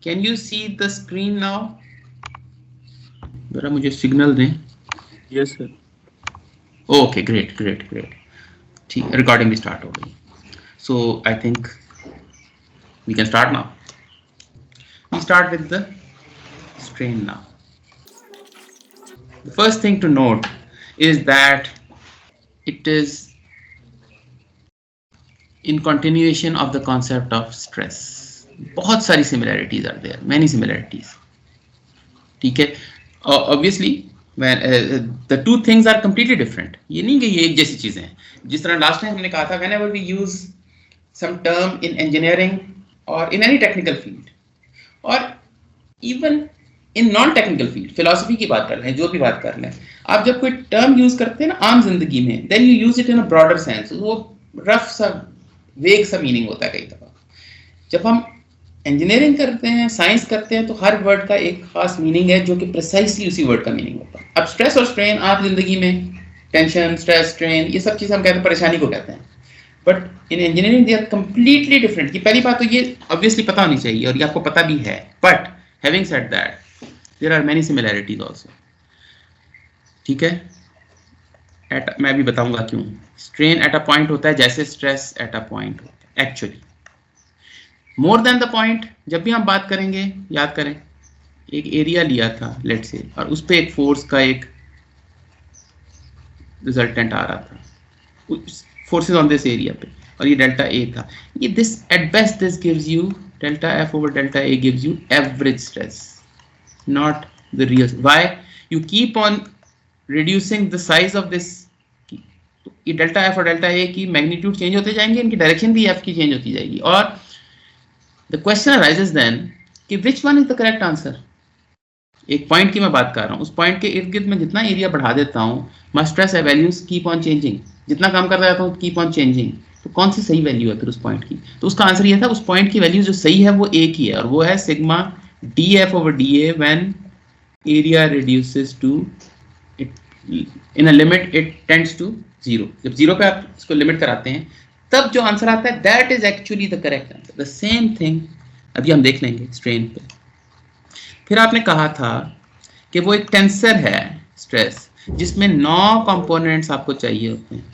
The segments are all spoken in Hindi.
Can you see the screen now? जरा मुझे सिग्नल दें. Yes sir. Okay, great. ठीक, रिकॉर्डिंग भी स्टार्ट हो गई. So I think we can start now. We start with the strain now. The first thing to note is that it is in continuation of the concept of stress. बहुत सारी similarities are there, many similarities. ठीक है. Obviously when the two things are completely different. ये नहीं कि ये एक जैसी चीजें हैं. जिस तरह लास्ट टाइम हमने कहा था, whenever we use some term in engineering or in any technical field or even in non-technical field, philosophy की बात कर लें, जो भी बात कर लें, आप जब कोई term use करते हैं ना आम जिंदगी में, then you use it in a broader sense. वो rough सा वेग सा मीनिंग होता है कई दफा. जब हम इंजीनियरिंग करते हैं, साइंस करते हैं, तो हर वर्ड का एक खास मीनिंग है जो कि प्रिसाइसली उसी वर्ड का मीनिंग होता है. अब स्ट्रेस और स्ट्रेन आप जिंदगी में टेंशन, स्ट्रेस, स्ट्रेन, ये सब चीज़ हम कहते हैं परेशानी को कहते हैं. But in engineering they are completely different. की पहली बात तो ये ऑब्वियसली पता होनी चाहिए और ये आपको पता भी है. But having said that there are many similarities also. ठीक है. मैं भी बताऊंगा क्यों. स्ट्रेन एट अ पॉइंट होता है जैसे स्ट्रेस एट अ पॉइंट होता है. Actually more than the point, जब भी हम बात करेंगे याद करें, एक एरिया लिया था लेट्स से, और उस पर एक फोर्स का एक रिजल्टेंट आ रहा था, फोर्सेस ऑन दिस एरिया पे, और ये डेल्टा ए था. ये this at best this gives you delta F over delta A gives you average stress, not the real. Why? You keep on reducing the size of this. ये डेल्टा एफ और डेल्टा ए की मैग्नीट्यूड चेंज होते जाएंगे, इनकी डायरेक्शन भी एफ की चेंज होती जाएगी. और द क्वेश्चन अराइजेस देन कि which one is the correct answer. एक पॉइंट की मैं बात कर रहा हूँ, उस पॉइंट के इर्द गिर्द में जितना एरिया बढ़ा देता हूँ, my stress values keep on changing. जितना काम करता जाता हूँ कीप ऑन चेंजिंग. तो कौन सी सही वैल्यू है फिर उस पॉइंट की? तो उसका आंसर ये था, उस पॉइंट की वैल्यू जो सही है वो ए की है, और वो है sigma D F over D A when area reduces to in a limit it tends to 0. जब 0 पे आप इसको लिमिट कराते हैं तब जो आंसर आता है that is actually the correct answer. The same thing अभी हम देख लेंगे स्ट्रेन पे. फिर आपने कहा था कि वो एक टेंसर है स्ट्रेस जिसमें 9 कंपोनेंट्स आपको चाहिए होते हैं,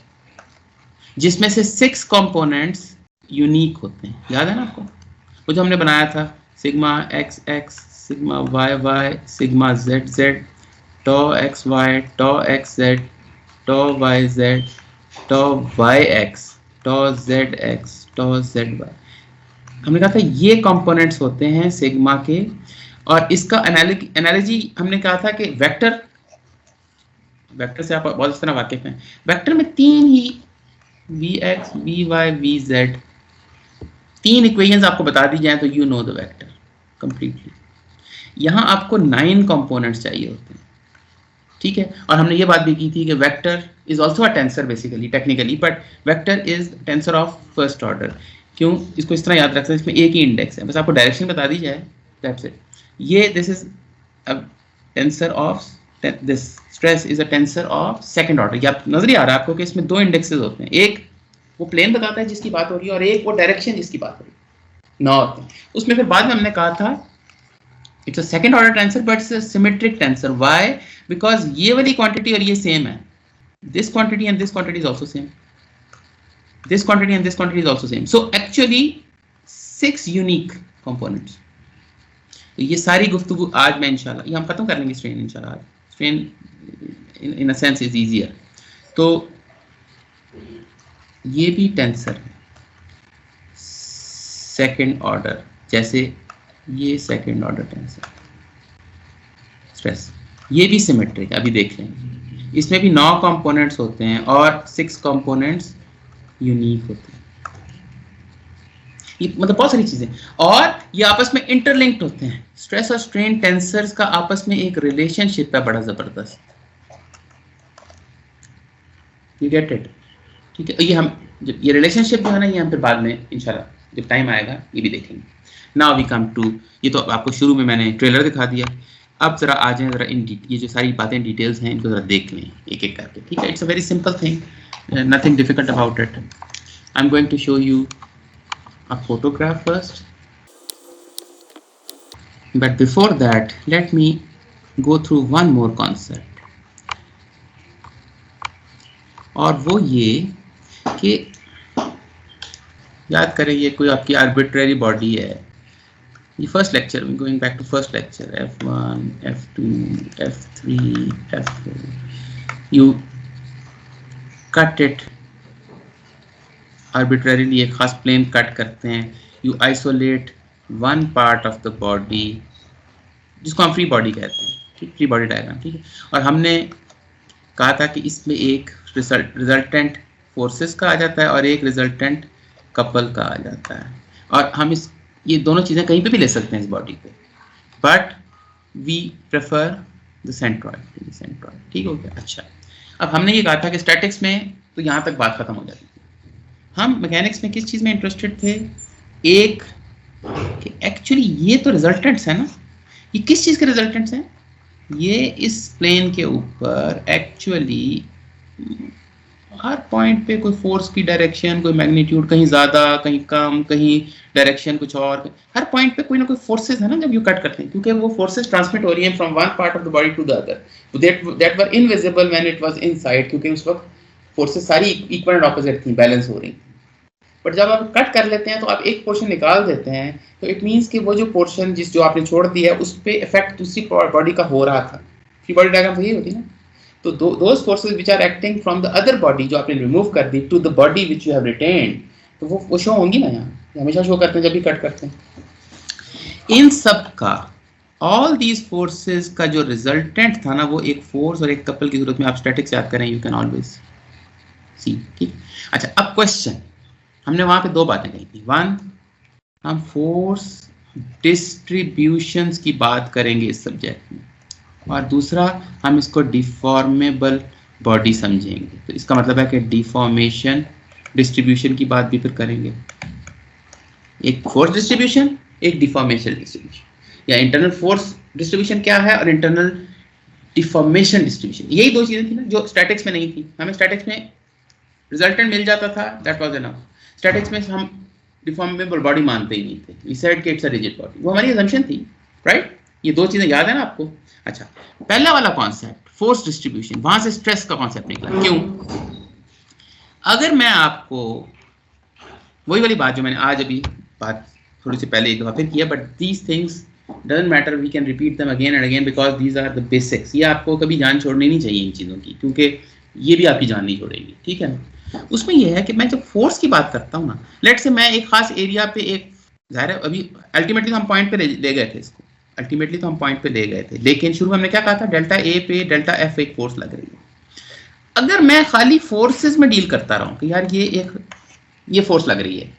जिसमें से 6 कंपोनेंट्स यूनिक होते हैं. याद है ना आपको वो जो हमने बनाया था, sigma x x, sigma Y Y, sigma Z z, tau x Y, tau x z, tau Y Z, tau y x, tau Z x, tau z y. हमने कहा था ये कंपोनेंट्स होते हैं सिग्मा के. और इसका एनालॉजी हमने कहा था कि वेक्टर से आप बहुत इस तरह वाकिफ हैं. वेक्टर में 3 ही v x, v y, v z, 3 equations आपको बता दी जाए तो you know the vector completely. यहाँ आपको 9 कंपोनेंट्स चाहिए होते हैं. ठीक है. और हमने ये बात भी की थी कि vector is also a tensor basically technically, but vector is tensor of first order. क्यों? इसको इस तरह याद रखते हैं, इसमें एक ही इंडेक्स है, बस आपको डायरेक्शन बता दी जाए, दैट्स इट. ये this is a tensor of, this stress is a tensor of second order. ये आप नजर ही आ रहा है आपको कि इसमें 2 इंडेक्सेस होते हैं, एक वो प्लेन बताता है जिसकी बात हो रही है और एक वो डायरेक्शन जिसकी बात हो रही है. 9 होते हैं उसमें. फिर बाद में हमने कहा था it's a second order tensor but it's a symmetric tensor. Why? Because ये वाली quantity और ये same है. This quantity and this quantity is also same. This quantity and this quantity is also same. So actually 6 unique components. तो ये सारी गुफ्तगू आज मैं इंशाल्लाह, ये हम खत्म कर लेंगे स्ट्रेन इंशाल्लाह. Strain in a sense is easier. तो ये भी टेंसर है सेकेंड ऑर्डर, जैसे ये सेकेंड ऑर्डर टेंसर स्ट्रेस. ये भी सिमेट्रिक है, अभी देख लेंगे. इसमें भी 9 कंपोनेंट्स होते हैं और 6 कंपोनेंट्स यूनिक होते हैं. ये मतलब बहुत सारी चीजें, और ये आपस में इंटरलिंक्ड होते हैं. स्ट्रेस और स्ट्रेन टेंसर्स का आपस में एक रिलेशनशिप है बड़ा जबरदस्त. You get it? ठीक है. ये हम ये रिलेशनशिप जो है ना, ये हम फिर बाद में इंशाल्लाह जब टाइम आएगा ये भी देखेंगे. नाउ वी कम टू, ये तो आपको शुरू में मैंने ट्रेलर दिखा दिया. अब जरा आ जाए जरा ये जो सारी बातें डिटेल्स हैं इनको जरा देख लें एक एक करके. ठीक है. It's a very simple thing, nothing difficult about it. I am going to show you a photograph first. But before that, let me go through one more concept. और वो ये कि याद करें, ये कोई आपकी आर्बिट्रेरी बॉडी है. ये first lecture, going back to first lecture, F1, F2, F3, F4. You cut it arbitrarily, एक खास प्लेन कट करते हैं. You isolate one part of the body, जिसको हम फ्री बॉडी कहते हैं, ठीक, फ्री बॉडी डायग्राम, ठीक है. और हमने कहा था कि इसमें एक रिजल्टेंट फोर्सेस का आ जाता है और एक रिजल्टेंट कपल का आ जाता है. और हम ये दोनों चीज़ें कहीं पे भी ले सकते हैं इस बॉडी पे, but we prefer the centroid. ठीक हो गया. अच्छा, अब हमने ये कहा था कि स्टैटिक्स में तो यहाँ तक बात खत्म हो जाती थी. हम मैकेनिक्स में किस चीज़ में इंटरेस्टेड थे? एक कि एक्चुअली ये तो रिजल्टेंट्स है ना, ये किस चीज़ के रिजल्टेंट्स हैं? ये इस प्लेन के ऊपर एक्चुअली हर पॉइंट पे कोई फोर्स की डायरेक्शन, कोई मैग्नीट्यूड, कहीं ज़्यादा कहीं कम, कहीं डायरेक्शन कुछ और, हर पॉइंट पे कोई ना कोई फोर्सेस है ना जब यू कट करते हैं, क्योंकि वो फोर्सेस ट्रांसमिट हो रही हैं from one part of the body to the other that were invisible when it was inside, क्योंकि उस वक्त फोर्सेस सारी इक्वल एंड ऑपोजिट थी, बैलेंस हो रही थी. बट जब आप कट कर लेते हैं तो आप एक पोर्शन निकाल देते हैं, तो इट मीन्स कि वो जो पोर्शन जो आपने छोड़ दिया है उस पर इफेक्ट दूसरी बॉडी का हो रहा था. फ्री बॉडी डायग्राम तो यही होती है ना. तो those forces which are acting from the other body जो आपने रिमूव कर दी to the body which you have retained, तो वो शो होंगी ना. यहाँ हमेशा शो करते हैं जब भी कट करते हैं. इन सब का, ऑल दीज फोर्सेस का जो रिजल्टेंट था ना, वो एक फोर्स और एक कपल की जरूरत में. आप स्टैटिक्स याद करें, यू कैन ऑलवेज सी. ठीक. अच्छा, अब क्वेश्चन, हमने वहां पे दो बातें कही थी. वन, हम फोर्स डिस्ट्रीब्यूशंस की बात करेंगे इस सब्जेक्ट में, और दूसरा हम इसको डिफॉर्मेबल बॉडी समझेंगे. तो इसका मतलब है कि डिफॉर्मेशन डिस्ट्रीब्यूशन की बात भी फिर करेंगे. एक फोर्स डिस्ट्रीब्यूशन, एक डिफॉर्मेशन डिस्ट्रीब्यूशन, या इंटरनल फोर्स डिस्ट्रीब्यूशन क्या है और इंटरनल डिफॉर्मेशन डिस्ट्रीब्यूशन. यही दो चीजें थी ना जो स्टैटिक्स में नहीं थी. हमें स्टैटिक्स में रिजल्टेंट मिल जाता था, दैट वाज एनफ. स्टैटिक्स में हम डिफॉर्मेबल बॉडी मानते ही नहीं थे. वी सेड कि इट्स अ रिजिड बॉडी. वो हमारी असम्पशन थी, राइट. ये दो चीजें याद है ना आपको. अच्छा, पहला वाला कॉन्सेप्ट फोर्स डिस्ट्रीब्यूशन, वहां से स्ट्रेस का कॉन्सेप्ट निकला. क्यों? अगर मैं आपको वही वाली बात जो मैंने आज अभी बात थोड़ी सी पहले एक दफा फिर किया, but these things doesn't matter, we can repeat them again and again because these are the basics. ये आपको कभी जान छोड़नी नहीं चाहिए इन चीज़ों की, क्योंकि ये भी आपकी जान नहीं छोड़ेगी. ठीक है ना. उसमें यह है कि मैं जब फोर्स की बात करता हूँ ना, लेट से मैं एक खास एरिया पे, एक जाहिर है अभी अल्टीमेटली तो हम पॉइंट पे ले गए थे इसको, अल्टीमेटली तो हम पॉइंट पे ले गए थे, लेकिन शुरू में हमने क्या कहा था, डेल्टा ए पे डेल्टा एफ एक फोर्स लग रही है. अगर मैं खाली फोर्सेस में डील करता रहूं कि यार ये फोर्स लग रही है,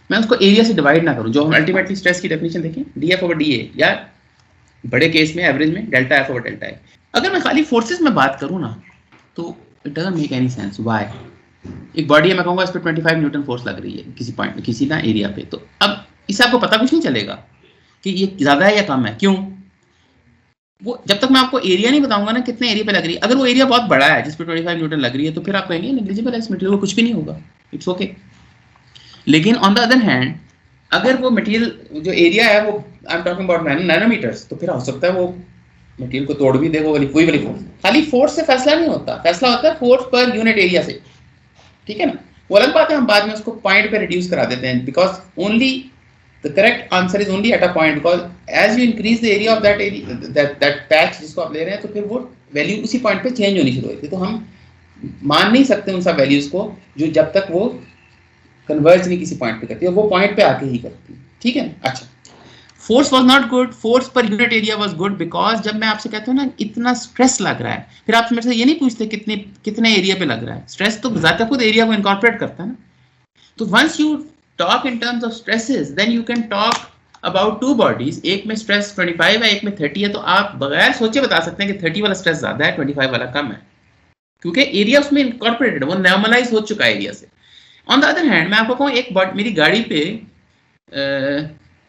मैं उसको एरिया से डिवाइड ना करूं, जो हम अल्टीमेटली स्ट्रेस की डेफिनेशन देखें, डी एफ ओवर डी ए, या बड़े केस में एवरेज में delta F over delta A. अगर मैं खाली फोर्सेस में बात करूं ना, तो it doesn't make any sense. Why? एक बॉडी है, मैं कहूंगा इस पर 25 न्यूटन फोर्स लग रही है किसी पॉइंट, किसी ना एरिया पे, तो अब इससे आपको पता कुछ नहीं चलेगा कि ये ज्यादा है या कम है. क्यों? वो जब तक मैं आपको एरिया नहीं बताऊंगा ना कितने एरिया पे लग रही है. अगर वो एरिया बहुत बड़ा है जिस पे 25 न्यूटन लग रही है, तो फिर आप कहेंगे नेग्लिजिबल है, इस मटेरियल को कुछ भी नहीं होगा, इट्स ओके. लेकिन ऑन द अदर हैंड, अगर वो मटेरियल जो एरिया है वो I am talking about nanometres, तो फिर हो सकता है वो मटेरियल को तोड़ भी दे. वो कोई वाली फोर्स, खाली फोर्स से फैसला नहीं होता, फैसला होता है फोर्स पर यूनिट एरिया से. ठीक है ना. वो अलग बात है, हम बाद में उसको पॉइंट पे रिड्यूस करा देते हैं, because only the correct answer is only at a point, because as you increase the area of that area, that patch जिसको आप ले रहे हैं, तो फिर वो वैल्यू उसी पॉइंट पे चेंज होनी शुरू होती है. तो हम मान नहीं सकते उन सब वैल्यूज को जो जब तक वो कन्वर्ज नहीं किसी पॉइंट पे करती है, वो पॉइंट पे आके ही करती है. ठीक है. अच्छा, force was not good, force per unit area was good, because जब मैं आपसे कहता हूँ ना इतना स्ट्रेस लग रहा है, फिर आप मेरे से ये नहीं पूछते कितने एरिया पे लग रहा है. स्ट्रेस तो ज्यादा खुद एरिया को इनकॉर्पोरेट करता है ना. तो once you talk in terms of stresses, then you can talk about two bodies. एक में स्ट्रेस 25 है, एक में 30 है, तो आप बगैर सोचे बता सकते हैं कि 30 वाला स्ट्रेस ज्यादा है, 25 वाला कम है, क्योंकि एरिया उसमें इनकॉर्पोरेटेड, वो नॉर्मलाइज हो चुका है एरिया से. ऑन द अदर हैंड, मैं आपको कहूँ एक मेरी गाड़ी पे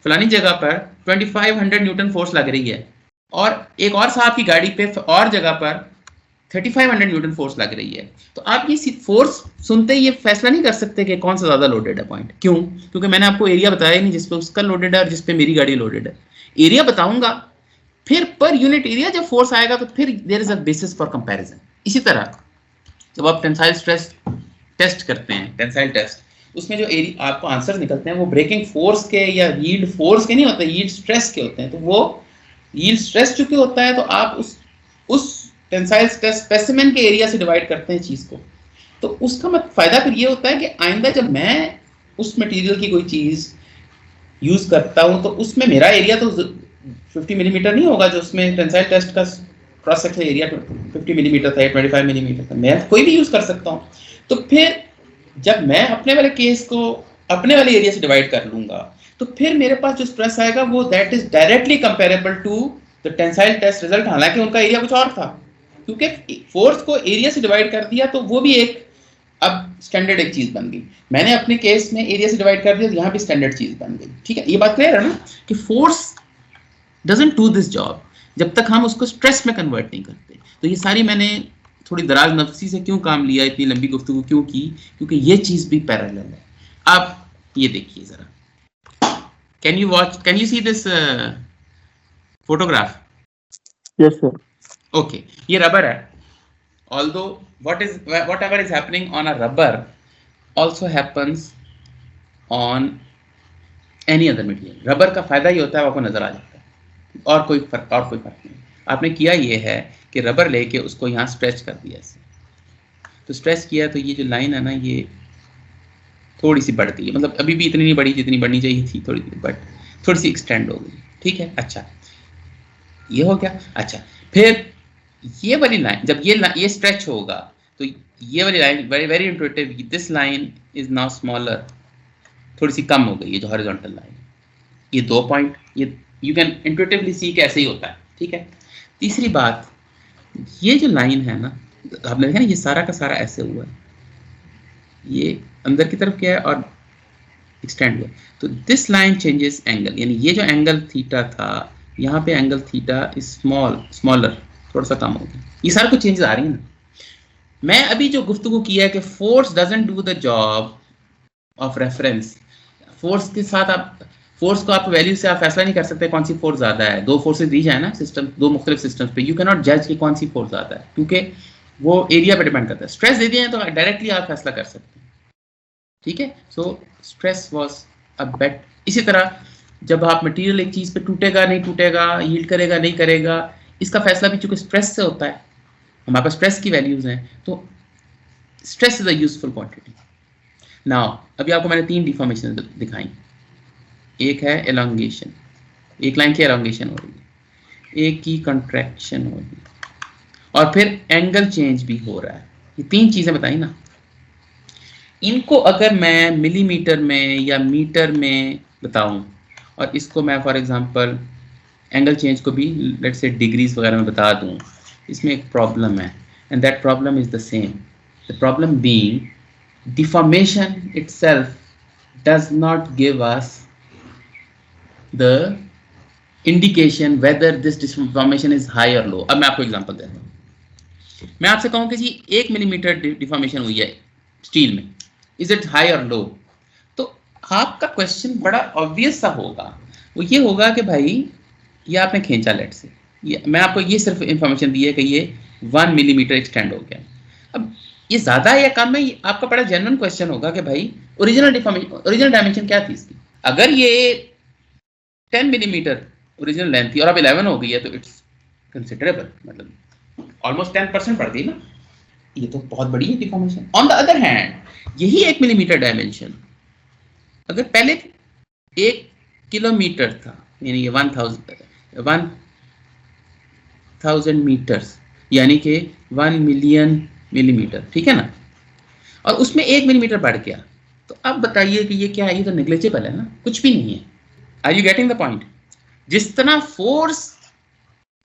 फलानी जगह पर 2500 न्यूटन फोर्स लग रही है, और एक और साहब की गाड़ी पे और जगह पर 3500 न्यूटन फोर्स लग रही है. तो आप ये फोर्स सुनते ही ये फैसला नहीं कर सकते कि कौन सा ज्यादा लोडेड है पॉइंट. क्यों? क्योंकि मैंने आपको एरिया बताया नहीं जिसपे उसका लोडेड है और जिसपे मेरी गाड़ी लोडेड है. एरिया बताऊंगा, फिर पर यूनिट एरिया जब फोर्स आएगा तो फिर there is a basis for comparison. इसी तरह जब आप टेंसाइल स्ट्रेस टेस्ट करते हैं, टेंसाइल टेस्ट, उसमें जो एरिया आपको आंसर निकलते हैं वो ब्रेकिंग फोर्स के या यील्ड फोर्स के नहीं होते, यील्ड स्ट्रेस के होते हैं। तो वो यील्ड स्ट्रेस चूंकि होता है तो आप उस टेंसाइल स्ट्रेस स्पेसिमेन के एरिया से डिवाइड करते हैं चीज को। तो उसका फायदा फिर ये होता है कि आइंदा जब मैं उस मटेरियल की कोई चीज यूज करता हूं तो उसमें मेरा एरिया तो 50 मिलीमीटर नहीं होगा, जो उसमें टेंसाइल टेस्ट का क्रॉस सेक्शन एरिया 50 मिलीमीटर था या 25 मिलीमीटर था, मैं कोई भी यूज कर सकता हूं। तो फिर जब मैं अपने वाले केस को अपने वाले एरिया से डिवाइड कर लूंगा तो फिर मेरे पास जो स्ट्रेस आएगा वो that is directly comparable to the tensile test result. हालांकि उनका एरिया कुछ और था, क्योंकि फोर्स को एरिया से डिवाइड कर दिया तो वो भी एक अब स्टैंडर्ड एक चीज बन गई। मैंने अपने केस में एरिया से डिवाइड कर दिया तो यहाँ भी स्टैंडर्ड चीज बन गई। ठीक है, ये बात क्लियर है ना कि force doesn't do this job जब तक हम उसको स्ट्रेस में कन्वर्ट नहीं करते। तो ये सारी मैंने थोड़ी दराज नफसी से क्यों काम लिया, इतनी लंबी गुफ्तगू क्यों की, क्योंकि ये चीज भी पैरेलल है। आप ये देखिए जरा, can you see this photograph? Yes sir. Okay, ये रबर है। although whatever is happening on a rubber also happens on any other material. Rubber का फायदा ये होता है आपको नजर आ जाता है, और कोई फर्क नहीं। आपने किया ये है कि रबर लेके उसको यहाँ स्ट्रेच कर दिया ऐसे, तो स्ट्रेच किया तो ये जो लाइन है ना ये थोड़ी सी बढ़ गई, मतलब अभी भी इतनी नहीं बढ़ी जितनी बढ़नी चाहिए थी, बट थोड़ी सी एक्सटेंड हो गई। ठीक है, अच्छा ये हो गया। अच्छा, फिर ये वाली लाइन जब ये स्ट्रेच होगा तो ये वाली line very intuitive, this line is now smaller, थोड़ी सी कम हो गई, ये जो हॉरिजॉन्टल लाइन, ये 2 पॉइंट, ये यू कैन इंट्यूटिवली सी कैसे ही होता है। ठीक है, तीसरी बात, ये जो लाइन है ना, आपने देखा ना ये सारा का सारा ऐसे हुआ है, ये अंदर की तरफ क्या है और एक्सटेंड हुआ, तो दिस लाइन चेंजेस एंगल, यानी ये जो एंगल थीटा था यहाँ पे एंगल थीटा इज स्मॉलर, थोड़ा सा कम हो गया। ये सारा कुछ चेंजेस आ रही है ना। मैं अभी जो गुफ्तगू किया है कि force doesn't do the job of reference, force के साथ आप फोर्स को आप वैल्यू से आप फैसला नहीं कर सकते कौन सी फोर्स ज्यादा है। 2 फोर्सेस दी जाए ना सिस्टम, 2 मुख्तलिफ सिस्टम्स पे, यू कैन नॉट जज कि कौन सी फोर्स ज्यादा है, क्योंकि वो एरिया पे डिपेंड करता है। स्ट्रेस दे दिए हैं तो डायरेक्टली आप फैसला कर सकते हैं। ठीक है, सो स्ट्रेस वाज अ बेट। इसी तरह जब आप मटेरियल एक चीज पे टूटेगा नहीं टूटेगा, यील्ड करेगा नहीं करेगा, इसका फैसला भी चूंकि स्ट्रेस से होता है, हमारे पास स्ट्रेस की वैल्यूज हैं, तो stress is a useful quantity. Now अभी आपको मैंने 3 डिफॉर्मेशन दिखाई, एक है एलोंगेशन, एक लाइन की एलोंगेशन हो रही है, एक की कंट्रैक्शन हो रही है, और फिर एंगल चेंज भी हो रहा है। ये 3 चीजें बताई ना, इनको अगर मैं मिलीमीटर में या मीटर में बताऊं और इसको मैं फॉर एग्जांपल एंगल चेंज को भी लेट्स से डिग्रीज वगैरह में बता दूं, इसमें एक प्रॉब्लम है, and that problem is the same, the problem being deformation itself does not give us the indication whether this deformation is high और लो। अब मैं आपको एग्जांपल देता हूं, मैं आपसे कहूं कि जी 1 मिलीमीटर डिफॉर्मेशन हुई है स्टील में, इज इट हाई और लो? तो आपका क्वेश्चन बड़ा ऑब्वियस सा होगा, वो ये होगा कि भाई ये आपने खींचा लेट से, ये मैं आपको ये सिर्फ इंफॉर्मेशन दी है कि ये 1 मिलीमीटर एक्सटेंड हो गया। अब ये ज्यादा है या कम है, ये आपका बड़ा जेन्युइन क्वेश्चन होगा कि भाई ओरिजिनल डायमेंशन क्या थी इसकी। अगर ये 10 मिलीमीटर ओरिजिनल लेंथ थी और अब 11 हो गई है तो इट्स कंसिडरेबल, मतलब ऑलमोस्ट 10% बढ़ गई ना, ये तो बहुत बड़ी है deformation. On the other hand यही 1 मिलीमीटर डायमेंशन अगर पहले 1 किलोमीटर था, यानी ये 1000 मीटर्स, यानी कि 1 मिलियन मिलीमीटर, ठीक है ना, और उसमें 1 मिलीमीटर बढ़ गया, तो अब बताइए कि ये क्या है, ये तो नेग्लिजिबल है ना, कुछ भी नहीं है। Are you getting the point? जिस तरह फोर्स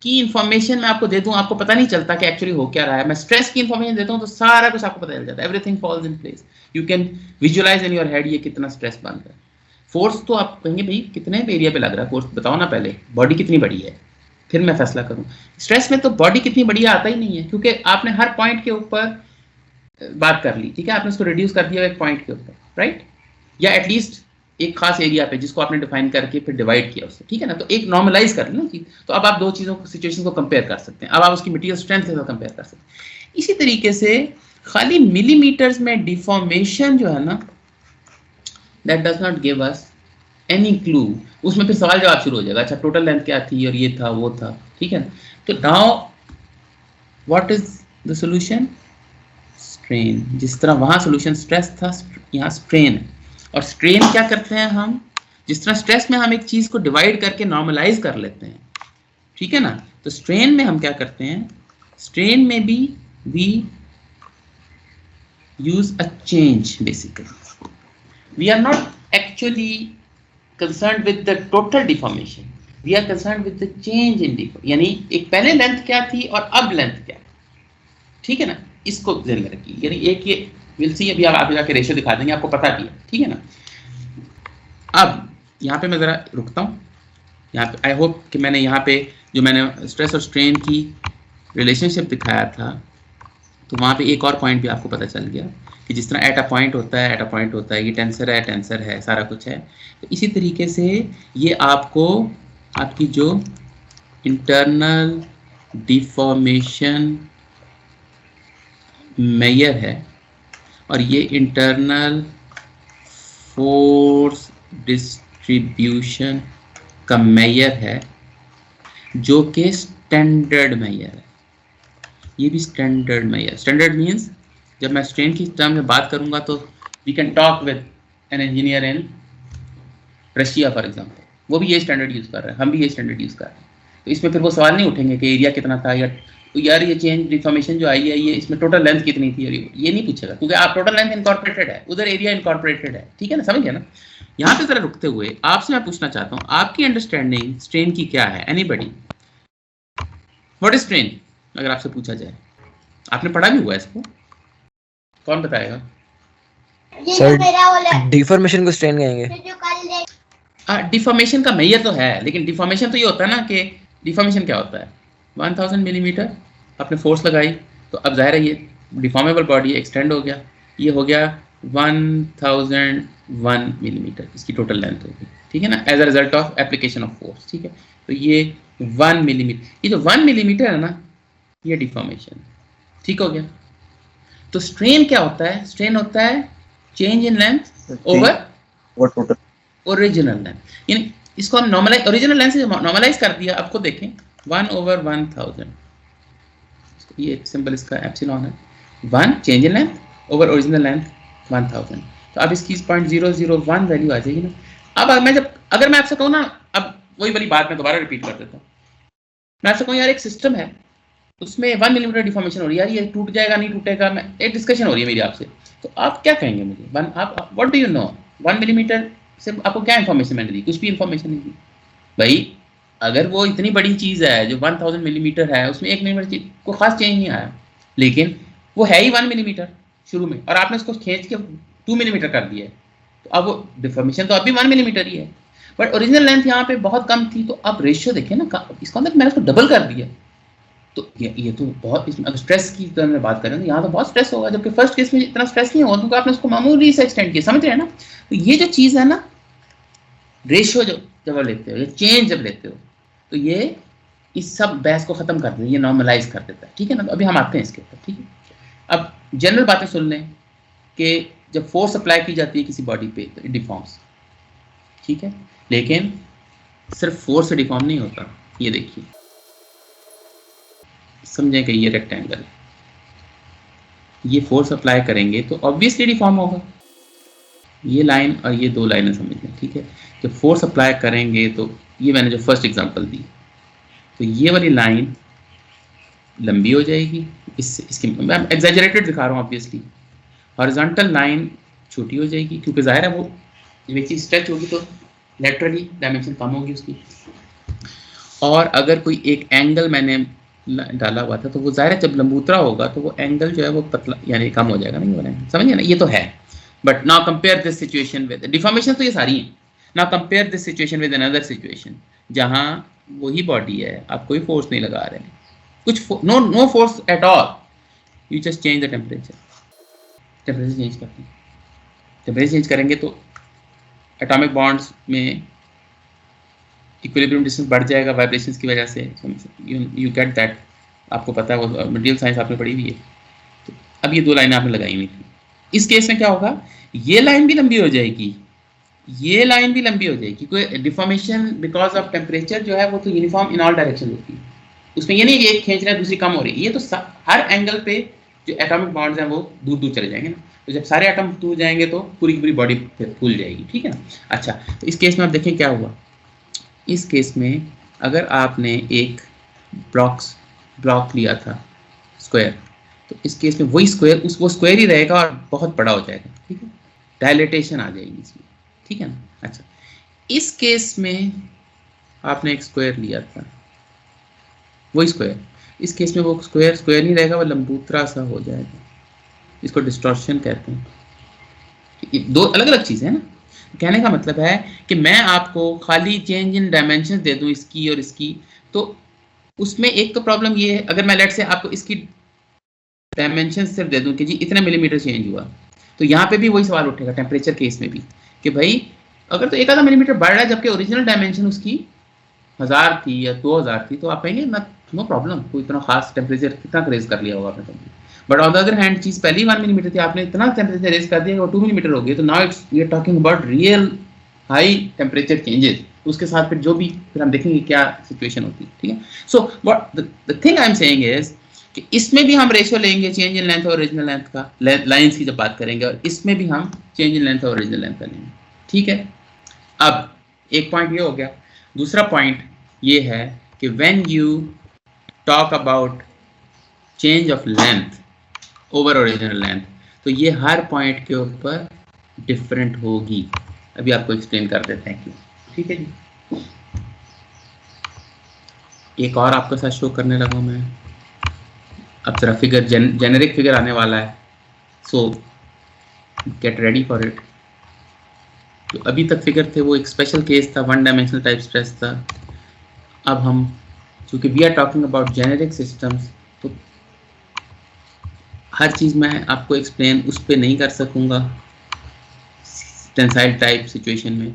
की इंफॉर्मेशन मैं आपको दे दूं, आपको पता नहीं चलता कि एक्चुअली हो क्या रहा है। मैं स्ट्रेस की इंफॉर्मेशन देता हूं तो सारा कुछ आपको पता चल जाता है, everything falls in place, you can visualise in your head ये कितना स्ट्रेस बन रहा है। फोर्स तो आप कहेंगे भाई कितने एरिया पे लग रहा है फोर्स, बताओ ना पहले, बॉडी कितनी बड़ी है, फिर मैं फैसला करूं। स्ट्रेस में तो बॉडी कितनी बड़ी है आता ही नहीं है, क्योंकि आपने हर पॉइंट के ऊपर बात कर ली, ठीक है, आपने उसको रिड्यूस कर दिया एक पॉइंट के ऊपर, राइट, या एटलीस्ट एक खास एरिया पे जिसको आपने डिफाइन करके फिर डिवाइड किया उससे, ठीक है ना, तो एक नॉर्मलाइज कर लेना कि, तो अब आप दो चीजों को सिचुएशन को कंपेयर कर सकते हैं, अब आप उसकी मटेरियल स्ट्रेंथ के साथ कंपेयर कर सकते हैं। इसी तरीके से खाली मिलीमीटर्स में डिफॉर्मेशन जो है ना, that does not give us any clue. उसमें फिर सवाल जवाब शुरू हो जाएगा, अच्छा टोटल लेंथ क्या थी और ये था वो था, ठीक है। तो now what is the solution? Strain. जिस तरह वहां सॉल्यूशन स्ट्रेस था, यहाँ स्ट्रेन है। और स्ट्रेन क्या करते हैं हम, जिस तरह स्ट्रेस में हम एक चीज को डिवाइड करके नॉर्मलाइज कर लेते हैं, ठीक है ना, तो स्ट्रेन में हम क्या करते हैं, स्ट्रेन में भी we use a change basically. We are not actually concerned with the total deformation. We are concerned with the change in deformation. यानी एक पहले लेंथ क्या थी और अब लेंथ क्या है, ठीक है ना, इसको ध्यान में रखिए। यानी एक ये विल सी, अभी आप आगे जाके रेशियो दिखा देंगे, आपको पता भी है, ठीक है ना। अब यहाँ पे मैं जरा रुकता हूँ, यहाँ पे आई होप कि मैंने यहाँ पे जो मैंने स्ट्रेस और स्ट्रेन की रिलेशनशिप दिखाया था, तो वहाँ पे एक और पॉइंट भी आपको पता चल गया कि जिस तरह एट अ पॉइंट होता है, एट अ पॉइंट होता है, ये टेंसर है, सारा कुछ है। तो इसी तरीके से ये आपको आपकी जो इंटरनल डिफॉर्मेशन मेजर है और ये इंटरनल फोर्स डिस्ट्रीब्यूशन का मेजर है, जो कि स्टैंडर्ड मेजर है। ये भी स्टैंडर्ड मेजर। स्टैंडर्ड मीन्स जब मैं स्ट्रेन की टर्म में बात करूंगा तो we can talk with an engineer in Russia for example, वो भी ये स्टैंडर्ड यूज कर रहे हैं, हम भी ये स्टैंडर्ड यूज कर रहे हैं। तो इसमें फिर वो सवाल नहीं उठेंगे कि एरिया कितना था, या यार ये चेंज डिफॉर्मेशन जो आई है ये इसमें टोटल लेंथ कितनी थी, ये नहीं पूछेगा, क्योंकि आप टोटल लेंथ इनकॉर्पोरेटेड है, उधर एरिया इनकॉर्पोरेटेड है, ठीक है ना, समझ गया ना। यहाँ पे जरा रुकते हुए आपसे मैं पूछना चाहता हूँ, आपकी अंडरस्टैंडिंग स्ट्रेन की क्या है? एनीबडी? व्हाट इज स्ट्रेन अगर आपसे पूछा जाए? आपने पढ़ा भी हुआ है इसको, कौन बताएगा? सर डिफॉर्मेशन को स्ट्रेन कहेंगे। डिफॉर्मेशन का मेजर तो है, लेकिन डिफॉर्मेशन तो ये होता है ना कि डिफॉर्मेशन क्या होता है, 1000 मिलीमीटर आपने फोर्स लगाई, तो अब जाहिर है ये डिफॉर्मेबल बॉडी एक्सटेंड हो गया, ये हो गया 1001 मिलीमीटर इसकी टोटल लेंथ होगी, ठीक है ना, as a result of application of force, ठीक है। तो ये 1 मिलीमीटर, ये जो 1 मिलीमीटर है ना, ये डिफॉर्मेशन, ठीक हो गया। तो स्ट्रेन क्या होता है? स्ट्रेन होता है change in length over total original length, यानी इसको हम नॉर्मलाइज, ओरिजिनल लेंथ से नॉर्मलाइज कर दिया, आपको देखें 1/1000, ये सिंबल इसका एप्सिलॉन है, 1 change in length over original length 1000, तो अब इसकी 0.001 वैल्यू आ जाएगी ना। अब अगर मैं आपसे कहूँ ना, अब वही वाली बात मैं दोबारा रिपीट कर देता हूँ, मैं आपसे कहूँ यार एक सिस्टम है, उसमें 1 मिलीमीटर डिफॉर्मेशन हो रही है, यार ये टूट जाएगा नहीं टूटेगा, मैं एक डिस्कशन हो रही है मेरी आपसे, तो आप क्या कहेंगे मुझे? आप what do you know, 1 millimetre से आपको क्या इन्फॉर्मेशन मैंने दी? कुछ भी इन्फॉर्मेशन नहीं दी भाई। अगर वो इतनी बड़ी चीज़ है जो 1000 मिलीमीटर है, उसमें 1 मिलीमीटर को खास चेंज नहीं आया, लेकिन वो है ही 1 मिलीमीटर शुरू में, और आपने उसको खींच के 2 मिलीमीटर कर दिया है, तो अब वो डिफॉर्मेशन तो अब भी 1 मिलीमीटर ही है, बट ओरिजिनल लेंथ यहाँ पे बहुत कम थी, तो अब रेशियो देखिए ना, इसका मतलब मैंने उसको डबल कर दिया, तो ये तो बहुत, इसमें अगर स्ट्रेस की तरह में बात करें तो यहाँ तो बहुत स्ट्रेस होगा, जबकि फर्स्ट केस में इतना स्ट्रेस नहीं होगा क्योंकि आपने उसको मामूली से एक्सटेंड किया, समझ रहे हैं ना। तो ये जो चीज़ है ना, रेशियो जब आप लेते हो या चेंज जब लेते हो, तो ये इस सब बहस को खत्म कर देता है, ये नॉर्मलाइज कर देता है, ठीक है ना। तो अभी हम आते हैं इसके ऊपर, ठीक है। अब जनरल बातें सुन लें कि जब फोर्स अप्लाई की जाती है किसी बॉडी पे तो इट डिफॉर्म्स, ठीक है, लेकिन सिर्फ फोर्स से डिफॉर्म नहीं होता। ये देखिए, समझें कि ये रेक्टेंगल, ये फोर्स अप्लाई करेंगे तो ऑब्वियसली डिफॉर्म होगा, ये लाइन और ये दो लाइनें समझ लें, ठीक है। जब फोर्स अप्लाई करेंगे तो ये मैंने जो फर्स्ट एग्जांपल दी, तो ये वाली लाइन लंबी हो जाएगी, इसकी मैं एग्जैजरेटेड दिखा रहा हूँ ऑब्वियसली, हॉरिजॉन्टल लाइन छोटी हो जाएगी, क्योंकि जाहिर है वो जब एक चीज़ स्ट्रेच होगी तो लेटरली डायमेंशन कम होगी उसकी, और अगर कोई एक एंगल मैंने डाला हुआ था तो वो जाहिर है जब लंबूतरा होगा तो वो एंगल जो है वो पतला यानी कम हो जाएगा, नहीं बनेगा, समझिए ना। ये तो है, but now compare this situation with deformation, तो ये सारी है। Now compare this situation with another situation जहां वही बॉडी है, आप कोई फोर्स नहीं लगा रहे हैं, कुछ no force at all, you just change the temperature change करते हैं, टेम्परेचर चेंज करेंगे तो एटॉमिक बॉन्ड्स में इक्विलिब्रियम डिस्टेंस बढ़ जाएगा वाइब्रेशंस की वजह से, यू गेट दैट, आपको पता है, वो मटेरियल साइंस आपने पढ़ी हुई है। तो अब ये दो लाइनें आपने लगाई हुई थी, इस केस में क्या होगा, ये लाइन भी लंबी हो जाएगी, ये लाइन भी लंबी हो जाएगी, कोई डिफॉर्मेशन बिकॉज ऑफ टेम्परेचर जो है वो तो यूनिफॉर्म इन ऑल डायरेक्शन होती है, उसमें ये नहीं एक खींच रहा है दूसरी कम हो रही है, ये तो हर एंगल पे जो एटॉमिक बॉन्ड्स हैं वो दूर दूर चले जाएंगे ना, तो जब सारे एटम दूर जाएंगे तो पूरी की पूरी बॉडी फूल जाएगी, ठीक है ना। अच्छा, तो इस केस में आप देखें क्या हुआ, इस केस में अगर आपने एक ब्लॉक लिया था स्क्वायर, तो इस केस में वही स्क्वायर वो स्क्वायर ही रहेगा और बहुत बड़ा हो जाएगा, ठीक है, डायलेटेशन आ जाएगी इसमें, ठीक है ना। अच्छा, इस केस में आपने एक स्क्वायर लिया था, वही स्क्वायर, इस केस में वो स्क्वायर नहीं रहेगा, वो लंबूतरा सा हो जाएगा, इसको डिस्टॉर्शन कहते हैं। ये दो अलग अलग चीज़ें हैं ना। कहने का मतलब है कि मैं आपको खाली चेंज इन डायमेंशन दे दूं इसकी और इसकी, तो उसमें एक तो प्रॉब्लम ये है, अगर मैं लेट से आपको इसकी डायमेंशन सिर्फ दे दूं कि जी इतने मिलीमीटर चेंज हुआ, तो यहाँ पे भी वही सवाल उठेगा टेम्परेचर केस में भी कि भाई अगर तो एक आधा मिलीमीटर बढ़ रहा है जबकि ओरिजिनल डायमेंशन उसकी 1000 थी या 2000 थी, तो आप कहेंगे नो प्रॉब्लम, कोई इतना खास टेम्परेचर कितना रेज कर लिया होगा आपने। But on the other hand चीज पहली 1 मिलीमीटर थी, आपने इतना टेम्परेचर रेज कर दिया वो 2 मिलीमीटर हो गई, तो now it's we are talking about real high temperature changes, उसके साथ फिर जो भी फिर हम देखेंगे क्या सिचुएशन होती है, ठीक है। So what the thing I am saying is कि इसमें भी हम रेशियो लेंगे चेंज इन लेंथ और ओरिजिनल लेंथ का, लाइंस की जब बात करेंगे, और इसमें भी हम चेंज इन लेंथ और ओरिजिनल लेंथ का लेंगे, ठीक है। अब एक पॉइंट ये हो गया, दूसरा पॉइंट ये है कि when you talk about change of length over original length, तो ये हर पॉइंट के ऊपर डिफरेंट होगी, अभी आपको एक्सप्लेन कर देते हैं क्यों, ठीक है जी। एक और आपके साथ शो करने लगा मैं, अब जरा फिगर जेनेरिक फिगर आने वाला है, सो गेट रेडी फॉर इट। तो अभी तक फिगर थे वो एक स्पेशल केस था, 1 डायमेंशनल टाइप स्ट्रेस था। अब हम चूंकि we are talking about generic systems, तो हर चीज़ मैं आपको एक्सप्लेन उस पर नहीं कर सकूँगा टेंसाइल टाइप सिचुएशन में।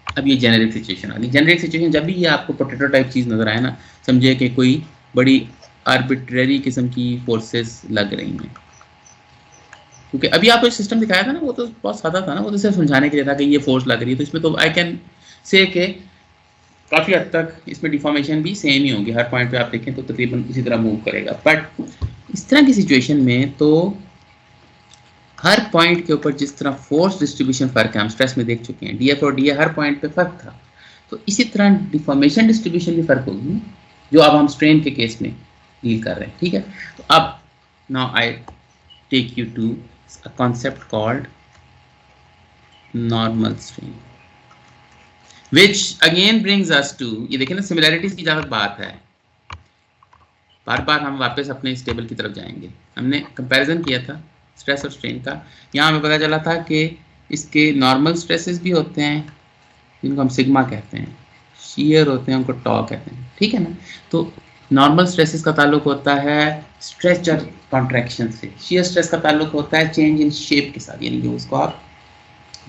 अब ये जेनेरिक सिचुएशन आ गई, जेनेरिक सिचुएशन जब भी ये आपको पोटैटो टाइप चीज़ नज़र आए ना, समझिए कि कोई बड़ी आर्बिट्रेरी किस्म की फोर्सेस लग रही हैं, क्योंकि अभी आपको सिस्टम दिखाया था ना, वो तो बहुत सादा था ना, वो तो सिर्फ समझाने के लिए था कि ये फोर्स लग रही है, तो इसमें तो आई कैन से के काफ़ी हद तक इसमें डिफॉर्मेशन भी सेम ही होंगी, हर पॉइंट पे आप देखें तो तकरीबन इसी तरह मूव करेगा। बट इस तरह की सिचुएशन में तो हर पॉइंट के ऊपर जिस तरह फोर्स डिस्ट्रीब्यूशन फर्क है, हम स्ट्रेस में देख चुके हैं, डीएफ और डीए हर पॉइंट पे फर्क था, तो इसी तरह डिफॉर्मेशन डिस्ट्रीब्यूशन भी फर्क होगी, जो अब हम स्ट्रेन के केस में डील कर रहे हैं, ठीक है। तो अब now I take you to a concept called normal strain, which again brings us to, ये देखें ना सिमिलैरिटीज की जहाँ बात है, बार बार हम वापस अपने इस टेबल की तरफ जाएंगे। हमने कंपैरिजन किया था स्ट्रेस और स्ट्रेन का, यहाँ हमें पता चला था कि इसके नॉर्मल स्ट्रेसेस भी होते हैं जिनको हम सिग्मा कहते हैं, शियर होते हैं उनको टॉ कहते हैं, ठीक है ना। तो नॉर्मल स्ट्रेसेस का ताल्लुक होता है स्ट्रेच और कॉन्ट्रैक्शन से, शियर स्ट्रेस का ताल्लुक होता है चेंज इन शेप के साथ, यानी कि उसको आप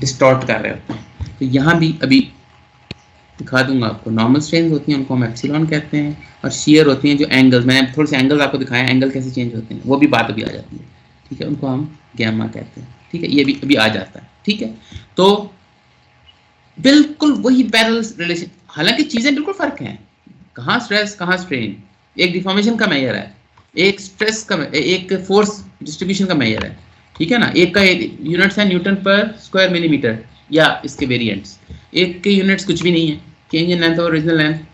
डिस्टॉर्ट कर रहे होते हैं। तो यहाँ भी अभी दिखा दूंगा आपको, नॉर्मल स्ट्रेन होती हैं उनको हम एप्सिलॉन कहते हैं, और शियर होती हैं जो एंगल्स, मैंने थोड़े से एंगल्स आपको दिखाया, एंगल कैसे चेंज होते हैं वो भी बात अभी आ जाती है, ठीक है, उनको हम गैमा कहते हैं, ठीक है, ये भी अभी आ जाता है, ठीक है। तो बिल्कुल वही पैरेलल रिलेशन, हालांकि चीज़ें बिल्कुल फर्क हैं, कहाँ स्ट्रेस कहाँ स्ट्रेन, एक डिफॉर्मेशन का मेजर है, एक स्ट्रेस का, एक फोर्स डिस्ट्रीब्यूशन का मेजर है, ठीक है ना, एक का यूनिट्स है न्यूटन पर स्क्वायर मिलीमीटर या इसके वेरिएंट्स, एक के यूनिट्स कुछ भी नहीं है, चेंज इन लेंथ और original length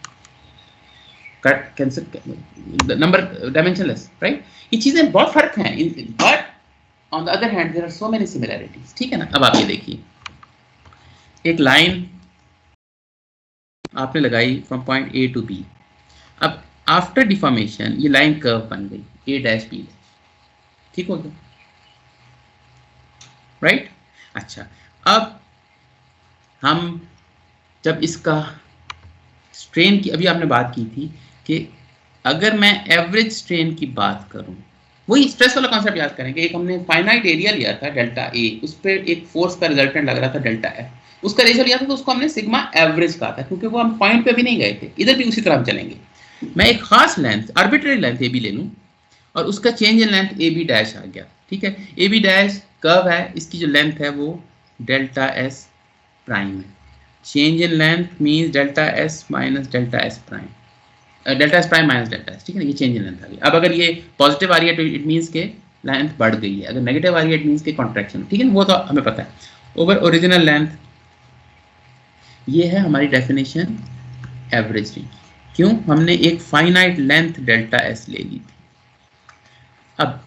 cancel number dimensionless, right. ये चीजें बहुत फर्क हैं, but on the other hand there are so many similarities, ठीक है ना। अब आप ये देखिए, एक लाइन आपने लगाई from point A to B, अब आफ्टर डिफॉर्मेशन ये लाइन कर्व बन गई, ए डैश बी, ठीक हो गया, राइट। अच्छा, अब हम जब इसका स्ट्रेन की, अभी आपने बात की थी कि अगर मैं एवरेज स्ट्रेन की बात करूं, वही स्ट्रेस वाला कॉन्सेप्ट याद करेंगे, एक हमने फाइनाइट एरिया लिया था डेल्टा ए, उस पर एक फोर्स का रिजल्टेंट लग रहा था डेल्टा एफ, उसका रेशियो लिया था तो उसको हमने सिग्मा एवरेज कहा था, क्योंकि वो हम पॉइंट पे भी नहीं गए थे। इधर भी उसी तरह हम चलेंगे। मैं एक खास length, arbitrary length a b ले लूँ और उसका change in length a b dash आ गया, ठीक है। ए बी डैश कर्व है, इसकी जो लेंथ है वो डेल्टा एस प्राइम है। Change in length means delta S minus delta S prime, delta S prime minus delta S, ठीक है ना। ये चेंज इन लेंथ आ गई। अब अगर ये पॉजिटिव आ रही है तो इट मीन्स के लेंथ बढ़ गई है, अगर नेगेटिव आ रही है इट मीन्स के कॉन्ट्रैक्शन, ठीक है ना, वो तो हमें पता है। ओवर ओरिजिनल लेंथ, ये है हमारी डेफिनेशन एवरेज रिंग। क्यों? हमने एक फाइनाइट लेंथ डेल्टा एस ले ली थी। अब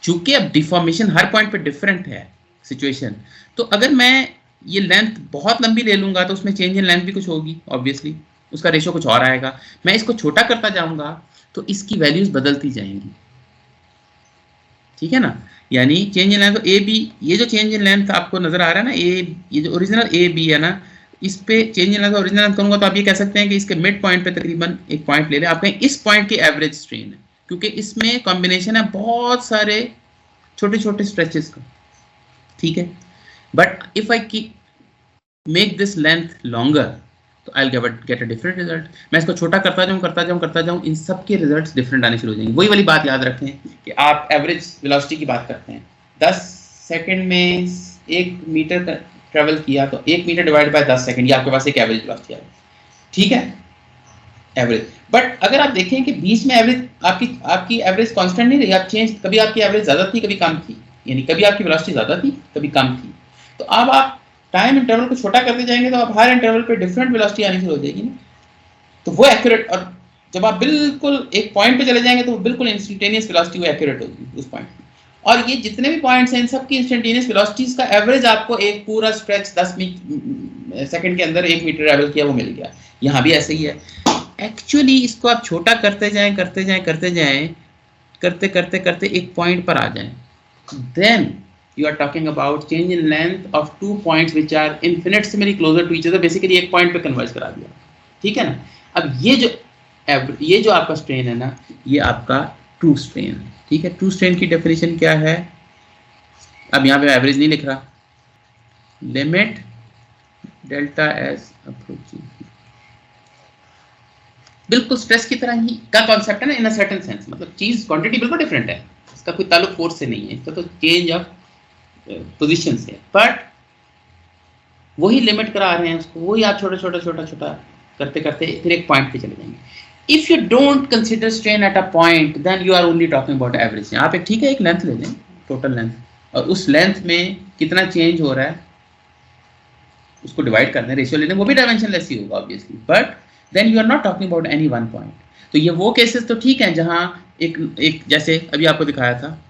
चूंकि अब डिफॉर्मेशन हर पॉइंट पे डिफरेंट है सिचुएशन, तो अगर मैं ये लेंथ बहुत लंबी ले लूंगा तो उसमें चेंज इन लेंथ भी कुछ होगी, ऑब्वियसली उसका रेशियो कुछ और आएगा। मैं इसको छोटा करता जाऊंगा तो इसकी वैल्यूज बदलती जाएंगी, ठीक है ना। यानी चेंज इन लेंथ, तो ए बी, ये जो चेंज इन लेंथ आपको नजर आ रहा है ना, ए, ये जो ओरिजिनल ए बी है ना, इस पे change in length original length करूंगा तो आप ये कह सकते हैं कि इसके मिड पॉइंट पे तकरीबन एक पॉइंट ले लें, आप कहें इस पॉइंट की एवरेज स्ट्रेन है, क्योंकि इसमें कॉम्बिनेशन है बहुत सारे छोटे छोटे स्ट्रेचेस का, ठीक है। But if I make this length longer तो I get a different result. मैं इसको छोटा करता जाऊं, इन सब के रिजल्ट्स डिफरेंट आने शुरू हो जाएंगे। वही वाली बात याद रखें कि आप एवरेज वेलोसिटी की बात करते हैं, 10 सेकंड में 1 मीटर ट्रेवल किया तो 1 मीटर डिवाइड बाय 10 सेकंड, ये आपके पास एक एवरेज वेलोसिटी है, ठीक है, एवरेज। बट अगर आप देखें कि बीच में एवरेज आपकी एवरेज कांस्टेंट नहीं रही, आप चेंज, कभी आपकी एवरेज ज्यादा थी कभी कम थी, यानी कभी आपकी वेलोसिटी ज्यादा थी कभी कम थी। तो अब आप टाइम इंटरवल को छोटा करते जाएंगे तो आप हर इंटरवल पे डिफरेंट वेलोसिटी आनी शुरू हो जाएगी ना, तो वो एक्यूरेट। और जब आप बिल्कुल एक पॉइंट पे चले जाएंगे तो बिल्कुल इंस्टेंटेनियस वेलोसिटी वो एक्यूरेट होगी उस पॉइंट पे। और ये जितने भी पॉइंट्स हैं इन सब की इंस्टेंटेनियस वेलोसिटीज का एवरेज आपको एक पूरा स्ट्रेच 10 सेकंड के अंदर 1 मीटर ट्रैवल किया वो मिल गया। यहाँ भी ऐसे ही है। एक्चुअली इसको आप छोटा करते जाएं करते एक पॉइंट पर आ जाएं, then you are talking about change in length of 2 points which are infinitesimally closer to each other, basically एक पॉइंट पे कन्वर्ज करा दिया, ठीक है ना। अब ये जो आपका स्ट्रेन है ना, ये आपका ट्रू स्ट्रेन है, ठीक है। ट्रू स्ट्रेन की डेफिनेशन क्या है? अब यहाँ पे एवरेज नहीं लिख रहा, लिमिट डेल्टा एस अप्रोचिंग, बिल्कुल स्ट्रेस की तरह ही का कॉन्सेप्ट है ना, इन अ सर्टेन सेंस, मतलब चीज क्वांटिटी बिल्कुल डिफरेंट है, इसका कोई ताल्लुक फोर्स से नहीं है, इसका तो चेंज ऑफ पोजीशन से, बट वही लिमिट करा रहे हैं उसको, वही आप छोटा करते फिर एक पॉइंट पे चले जाएंगे। If you don't consider strain at a point then you are only talking about average. आप एक, ठीक है, एक लेंथ ले लें, टोटल लेंथ, और उस लेंथ में कितना चेंज हो रहा है उसको डिवाइड कर दें, रेशियो ले लें, वो भी डायमेंशनलेस ही होगा obviously, but then you are not talking about any one point. तो ये वो केसेस तो ठीक है जहां एक जैसे अभी आपको दिखाया था,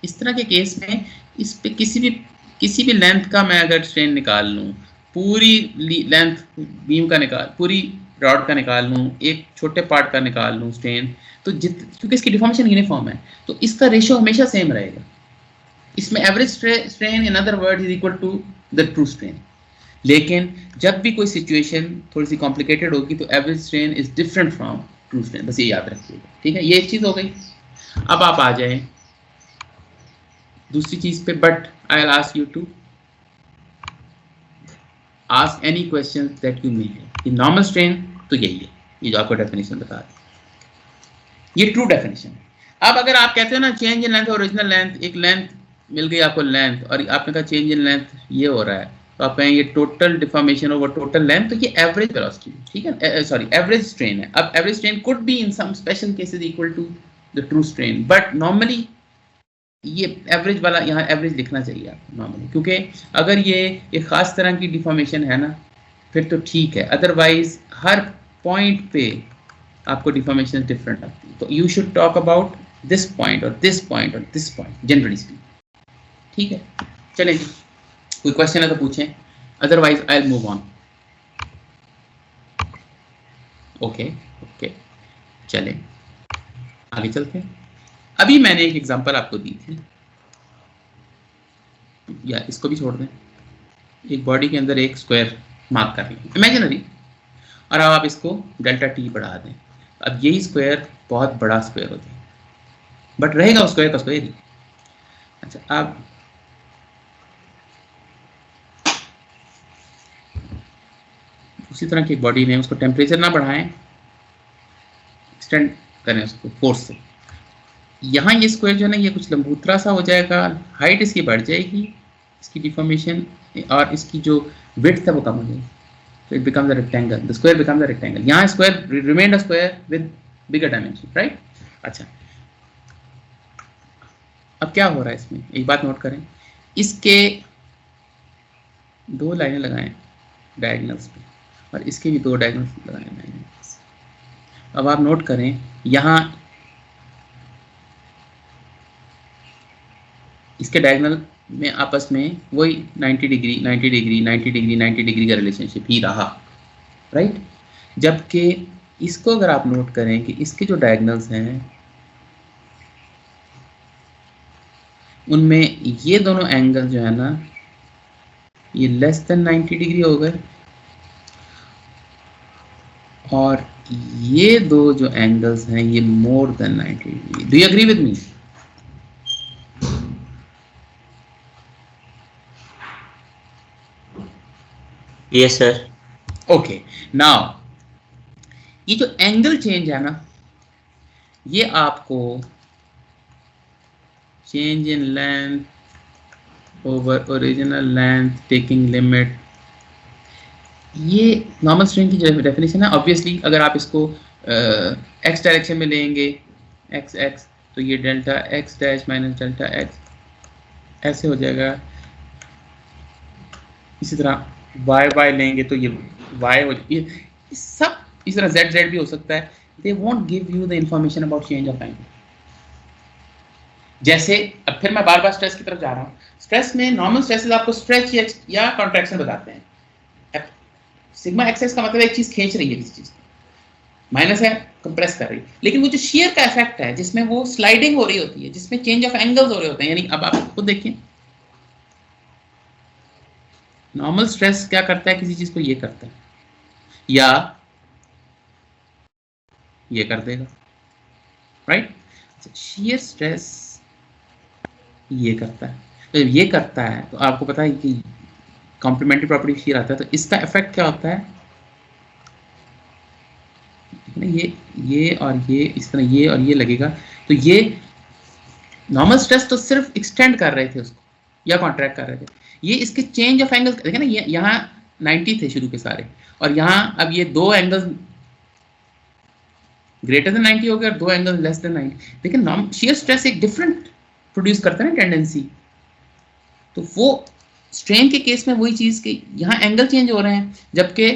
इस तरह के केस में इस पे किसी भी लेंथ का मैं अगर स्ट्रेन निकाल लूं, पूरी लेंथ बीम का पूरी रॉड का निकाल लूं, एक छोटे पार्ट का निकाल लूं स्ट्रेन, तो क्योंकि इसकी डिफॉर्मेशन यूनिफॉर्म है तो इसका रेशियो हमेशा सेम रहेगा। इसमें average strain in other word is equal to the true strain. लेकिन जब भी कोई सिचुएशन थोड़ी सी कॉम्प्लिकेटेड होगी तो average strain is different from true strain, बस ये याद रखिएगा, ठीक है। ये एक चीज हो गई। अब आप आ जाए दूसरी चीज पे, but I will ask you to ask any questions that you may have. कि नॉर्मल स्ट्रेन तो यही है, ये जो आपको डेफिनेशन बता रही है, ये ट्रू डेफिनेशन है। अब अगर आप कहते हो ना change in length original length, एक लेंथ मिल गई आपको लेंथ, और आपने कहा चेंज इन लेंथ ये हो रहा है, तो आप कहें ये total deformation over total length, तो ये एवरेज वेलोसिटी, ठीक है, सॉरी एवरेज स्ट्रेन है। अब average strain could be in some special cases equal to the true strain, but normally ये एवरेज वाला यहाँ एवरेज लिखना चाहिए आपको नॉर्मली, क्योंकि अगर ये एक खास तरह की डिफॉर्मेशन है ना फिर तो ठीक है, अदरवाइज हर पॉइंट पे आपको डिफॉर्मेशन डिफरेंट आती है। तो you should talk about this point और दिस पॉइंट और दिस पॉइंट जनरली स्पीकिंग, ठीक है। चलें जी, कोई क्वेश्चन है तो पूछें, otherwise I will move on. Okay, चलें आगे चलते हैं। अभी मैंने एक एग्जांपल आपको दी थी, या इसको भी छोड़ दें, एक बॉडी के अंदर एक स्क्वायर मार्क कर लें इमेजिनरी, और अब आप इसको डेल्टा टी बढ़ा दें। अब यही स्क्वायर बहुत बड़ा स्क्वायर हो जाए, बट रहेगा उस स्क्वायर का स्क्वायर ही। अच्छा, अब उसी तरह की बॉडी में उसको टेम्परेचर ना बढ़ाएं, एक्सटेंड करें उसको फोर्स से। यहाँ ये स्क्वायर जो है ना ये कुछ लंबूतरा सा हो जाएगा, हाइट इसकी बढ़ जाएगी, इसकी डिफॉर्मेशन और इसकी जो विड्थ है वो कम हो जाएगी, तो it becomes a rectangle, the square becomes a rectangle. यहाँ square remain a square with bigger dimension, right. अच्छा, अब क्या हो रहा है इसमें, एक बात नोट करें, इसके दो लाइनें लगाएं डायगोनल्स पे और इसके भी दो डायगोनल्स लगाएं डायगोनल्स। अब आप नोट करें यहाँ इसके डायगोनल में आपस में वही 90 डिग्री 90 डिग्री 90 डिग्री 90 डिग्री का रिलेशनशिप ही रहा, राइट। जबकि इसको अगर आप नोट करें कि इसके जो डायगोनल्स हैं उनमें ये दोनों एंगल जो है ना ये लेस देन 90 डिग्री हो गए और ये दो जो एंगल्स हैं ये more than 90 degree. Do you agree with me? Yes sir. Okay, now ये जो एंगल चेंज है ना ये आपको change in length over original length taking limit, ये नॉर्मल स्ट्रिंग की डेफिनेशन है। ऑब्वियसली अगर आप इसको एक्स डायरेक्शन में लेंगे एक्स एक्स तो ये delta x dash minus delta x ऐसे हो जाएगा। इसी तरह वाई वाई लेंगे तो ये वाई हो, ये सब इस तरह जेड जेड भी हो सकता है। They won't give you the information about change of angle. जैसे अब फिर मैं बार बार स्ट्रेस की तरफ जा रहा हूँ, स्ट्रेस में नॉर्मल स्ट्रेसेस आपको स्ट्रेच या कॉन्ट्रैक्शन बताते हैं। सिग्मा एक्सेस का मतलब एक चीज खींच रही है किसी चीज को, माइनस है कंप्रेस कर रही है। लेकिन वो जो शेयर का इफेक्ट है जिसमें वो स्लाइडिंग हो रही होती है, जिसमें चेंज ऑफ एंगल्स हो रहे होते हैं, यानी अब आप खुद देखिए नॉर्मल स्ट्रेस क्या करता है, किसी चीज को ये करता है या ये कर देगा, राइट। शेयर स्ट्रेस ये करता है, तो ये करता है तो आपको पता है कि कॉम्प्लीमेंट्री प्रॉपर्टी शेयर आता है, तो इसका इफेक्ट क्या होता है ये और ये इस तरह ये और ये लगेगा। तो ये नॉर्मल स्ट्रेस तो सिर्फ एक्सटेंड कर रहे थे उसको या कॉन्ट्रैक्ट कर रहे थे, ये इसके चेंज ऑफ एंगल्स देखें ना, ये यहाँ 90 थे शुरू के सारे और यहाँ अब ये दो एंगल्स ग्रेटर देन 90 हो गए और दो एंगल्स लेस देन 90। लेकिन शेयर स्ट्रेस एक डिफरेंट प्रोड्यूस करता है ना टेंडेंसी, तो वो स्ट्रेन के केस में वही चीज कि यहाँ एंगल चेंज हो रहे हैं, जबकि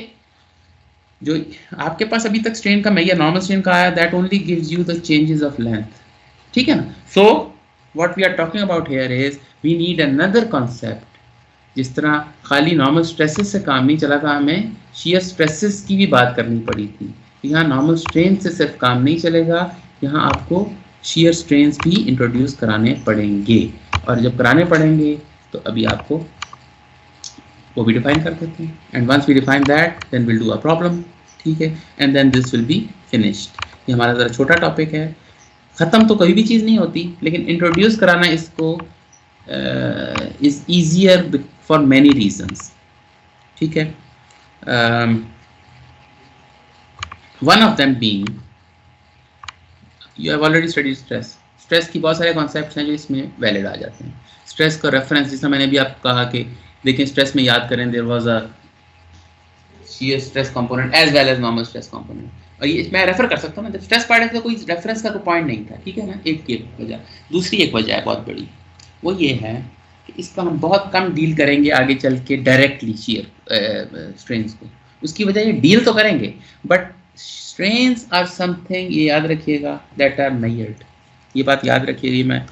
जो आपके पास अभी तक स्ट्रेन का मैया नॉर्मल स्ट्रेन का आया that only gives you the changes of length, ठीक है ना। So what we are talking about here is we need another concept. जिस तरह खाली नॉर्मल स्ट्रेसेस से काम नहीं चला था, हमें शेयर स्ट्रेसेस की भी बात करनी पड़ी थी। यहाँ नॉर्मल स्ट्रेन से सिर्फ काम नहीं चलेगा, यहाँ आपको शेयर स्ट्रेन्स भी इंट्रोड्यूस कराने पड़ेंगे और जब कराने पड़ेंगे तो अभी आपको वो भी डिफाइन कर देते हैं। And once we define that then will do a problem, ठीक है, and then this will be finished. ये हमारा ज़रा छोटा टॉपिक है, ख़त्म तो कोई भी चीज़ नहीं होती, लेकिन इंट्रोड्यूस कराना इसको is easier for many reasons, ठीक है। One of them being you have already studied stress. Stress की बहुत सारे कॉन्सेप्ट्स हैं जो इसमें वैलिड आ जाते हैं। स्ट्रेस का रेफरेंस जैसा मैंने भी आपको कहा कि देखिए स्ट्रेस में याद करें there was a shear stress component as well as normal stress component, और ये मैं रेफर कर सकता हूँ ना, स्ट्रेस पार्ट का कोई रेफरेंस का कोई पॉइंट नहीं था, ठीक है ना। एक वजह, दूसरी एक वजह है बहुत बड़ी, वो ये है कि इसका हम बहुत कम डील करेंगे आगे चल के डायरेक्टली शेयर स्ट्रेन्स को। उसकी वजह ये डील तो करेंगे बट स्ट्रेन्स आर समथिंग, ये याद रखिएगा, दैट आर मेजर्ड। ये बात याद रखिए, मैं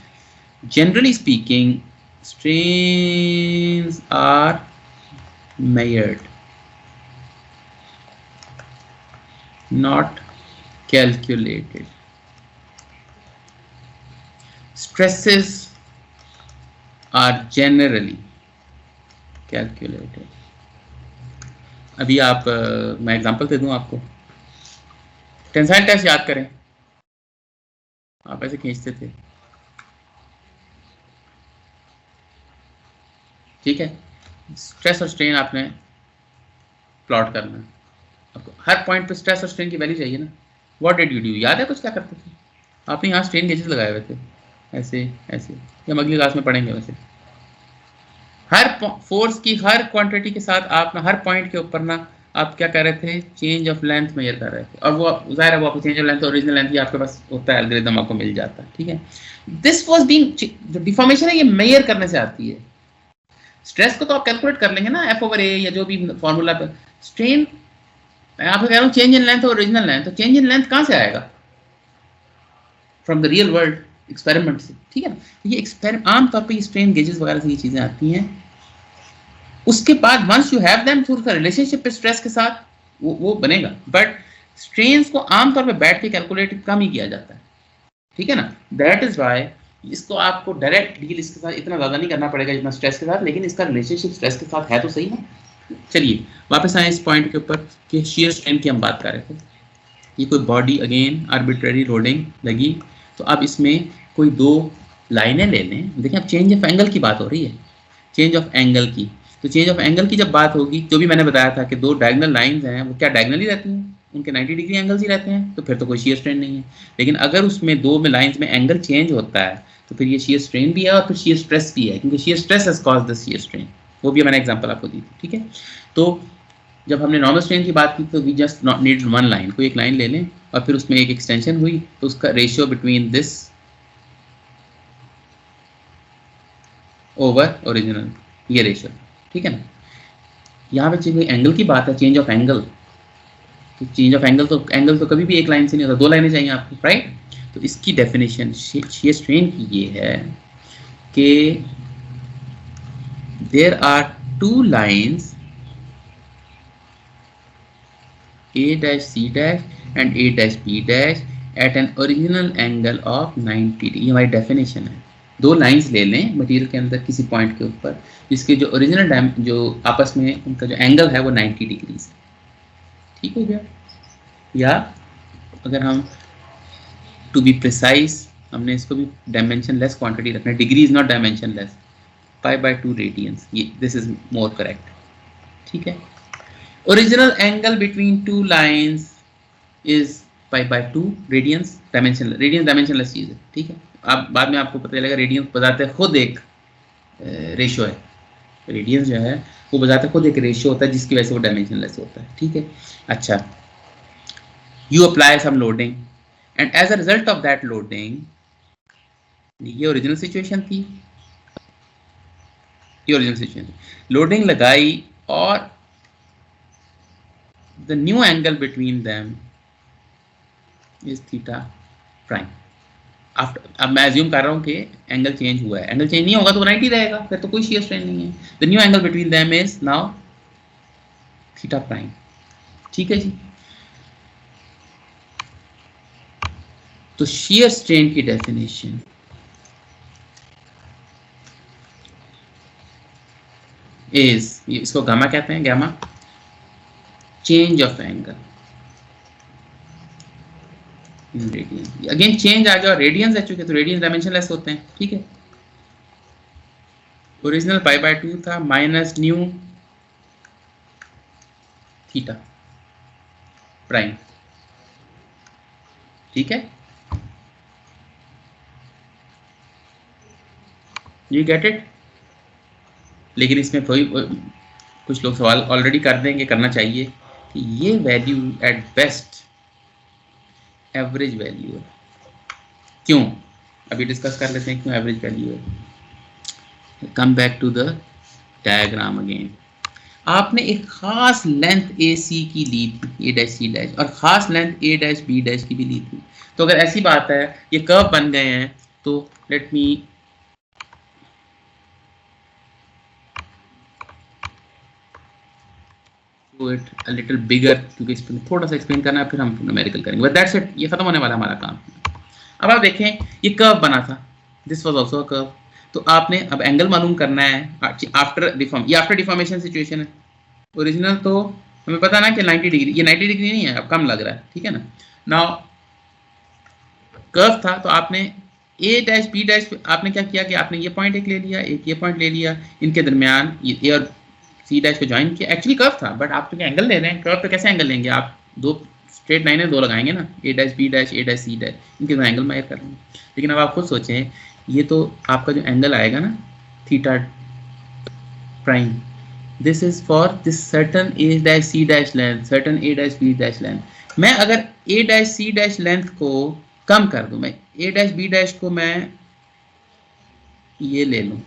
generally speaking strains are measured, not calculated. Stresses are generally calculated. अभी आप मैं एग्जांपल दे दूं आपको। टेंसाइल टेस्ट याद करें, आप ऐसे खींचते थे, ठीक है। स्ट्रेस और स्ट्रेन आपने प्लॉट करना है, आपको हर पॉइंट पे स्ट्रेस और स्ट्रेन की वैल्यू चाहिए ना। व्हाट डिड यू डू, याद है कुछ क्या करते थे? आपने यहाँ स्ट्रेन गेजेस लगाए हुए थे ऐसे ऐसे, या हम अगली क्लास में पढ़ेंगे वैसे। हर फोर्स की हर क्वांटिटी के साथ आप ना हर पॉइंट के ऊपर ना आप क्या कर रहे थे, चेंज ऑफ लेंथ मेजर कर रहे थे, और वो जाहिर है वो आपको change of length original length ही आपके पास होता है, एल्गोरिथम आपको मिल जाता है, ठीक है। दिस वाज बीइंग, जो डिफॉर्मेशन है ये मेजर करने से आती है। स्ट्रेस को तो आप कैलकुलेट कर लेंगे ना F/A या जो भी फॉर्मूला पे। स्ट्रेन मैं आपको कह रहा हूँ चेंज इन लेंथ और ओरिजिनल लेंथ, तो चेंज इन लेंथ कहाँ से आएगा? From the real world experiment से, ठीक है ना। ये एक्सपेरिमेंट आमतौर पर स्ट्रेन गेजेस वगैरह से ये चीजें आती हैं। उसके बाद once you have them through the relationship stress के साथ वो बनेगा, बट स्ट्रेन्स को आमतौर पे बैठ के कैलकुलेट कम ही किया जाता है, ठीक है ना। दैट इज वाई इसको आपको डायरेक्ट डील इसके साथ इतना ज़्यादा नहीं करना पड़ेगा जितना स्ट्रेस के साथ, लेकिन इसका रिलेशनशिप स्ट्रेस के साथ है तो सही ना। चलिए वापस आए इस पॉइंट के ऊपर कि शियर स्ट्रेन की हम बात कर रहे थे। ये कोई बॉडी अगेन आर्बिट्रेरी लोडिंग लगी, तो अब इसमें कोई दो लाइनें ले लें। देखिए अब चेंज ऑफ एंगल की बात हो रही है, चेंज ऑफ एंगल की। तो चेंज ऑफ एंगल की जब बात होगी, जो भी मैंने बताया था कि दो डायगोनल लाइंस हैं वो क्या डायगोनल ही रहती हैं, उनके 90 डिग्री एंगल्स ही रहते हैं, तो फिर तो कोई शियर स्ट्रेन नहीं है। लेकिन अगर उसमें दो में लाइंस में एंगल चेंज होता है तो फिर ये शियर स्ट्रेन भी है और फिर शियर स्ट्रेस भी है, क्योंकि shear stress has caused the shear strain. वो भी मैंने एग्जांपल आपको दी थी, ठीक है। तो जब हमने नॉर्मल स्ट्रेन की बात की तो we just need one line, कोई एक लाइन ले लें और फिर उसमें एक एक्सटेंशन हुई तो उसका ratio between this over original, ये रेशियो, ठीक है ना। यहाँ पे कोई एंगल की बात है, चेंज ऑफ एंगल, तो चेंज ऑफ एंगल तो कभी भी एक लाइन से नहीं होता, दो लाइनें चाहिए आपको, राइट। तो इसकी डेफिनेशन शियर स्ट्रेन की ये है कि there are two lines A dash C dash and A dash B dash at an original angle of 90 degree. ये हमारी डेफिनेशन है। दो लाइंस ले लें मटेरियल के अंदर किसी पॉइंट के ऊपर, जिसके जो ओरिजिनल जो आपस में उनका जो एंगल है वो 90 डिग्री है, ठीक हो गया। या अगर हम टू बी प्रिसाइज, हमने इसको भी डायमेंशन लेस क्वांटिटी रखना है, degree is not dimension less, π/2 radians, ये दिस इज मोर करेक्ट, ठीक है। Original angle between two lines is π/2 radians, radians dimensionless चीज है, ठीक है। अब बाद में आपको पता चलेगा रेडियंस बजाते खुद एक रेशियो है, रेडियंस जो है वो बजाते खुद एक रेशियो होता है जिसकी वजह से वो डायमेंशनलेस होता है, ठीक है। अच्छा, you apply some loading and as a result of that loading, ये ओरिजिनल सिचुएशन थी, ये ओरिजिनल सिचुएशन थी, लोडिंग लगाई और the new angle between them is theta prime. After, अब मैं अज्यूम कर रहा हूँ कि एंगल चेंज हुआ है, एंगल चेंज नहीं होगा तो 90 रहेगा, फिर तो कोई शियर स्ट्रेन नहीं है। The new angle between them is now theta prime, ठीक है जी। तो शियर स्ट्रेन की डेफिनेशन इज, इसको गामा कहते हैं, gamma change of angle in radians. Again change आ गया, रेडियंस है चुके तो रेडियंस डायमेंशनलेस होते हैं, ठीक है। ओरिजिनल π/2 था माइनस न्यू थीटा प्राइम, ठीक है। You get it. लेकिन इसमें कोई कुछ लोग सवाल ऑलरेडी कर देंगे, करना चाहिए कि ये value at best average value है। क्यों, अभी डिस्कस कर लेते हैं क्यों एवरेज वैल्यू है। Come back to the diagram again. आपने एक खास लेंथ ए सी की ली थी, ए डैश सी डैश, और खास लेंथ ए डैश बी डैश की भी ली थी। तो अगर ऐसी बात है ये कर्व बन गए हैं तो let me it a little bigger, क्योंकि इस पर थोड़ा सा एक्सप्लेन करना है, फिर हम न्यूमेरिकल करेंगे, बट दैट्स इट, ये खत्म होने वाला हमारा काम। अब आप देखें ये कर्व बना था, this was also a curve. तो आपने अब एंगल मालूम करना है आफ्टर डिफॉर्म, ये आफ्टर डिफॉर्मेशन सिचुएशन है। ओरिजिनल तो हमें पता ना कि 90 डिग्री, ये 90 डिग्री नहीं है, अब कम लग रहा है, ठीक है ना। नाउ कर्व था तो आपने ए डैश बी डैश, आपने क्या किया कि आपने ये पॉइंट एक ले लिया, एक ये पॉइंट ले लिया, इनके दरमियान ये ए और सी डैश को ज्वाइन किया, एक्चुअली कर्व था बट आप तो एंगल ले रहे हैं, कर्व पे कैसे एंगल लेंगे आप, दो स्ट्रेट लाइन है, दो लगाएंगे ना, ए डैश बी डैश ए डैश सी डैश, इनके दो एंगल मायर कर लेंगे। लेकिन अब आप खुद सोचें, ये तो आपका जो एंगल आएगा ना theta prime, this is for this certain A dash C dash length, certain A dash B dash length. मैं अगर A dash C dash length को कम कर दूं, मैं ए डैश बी डैश को मैं ये ले लूं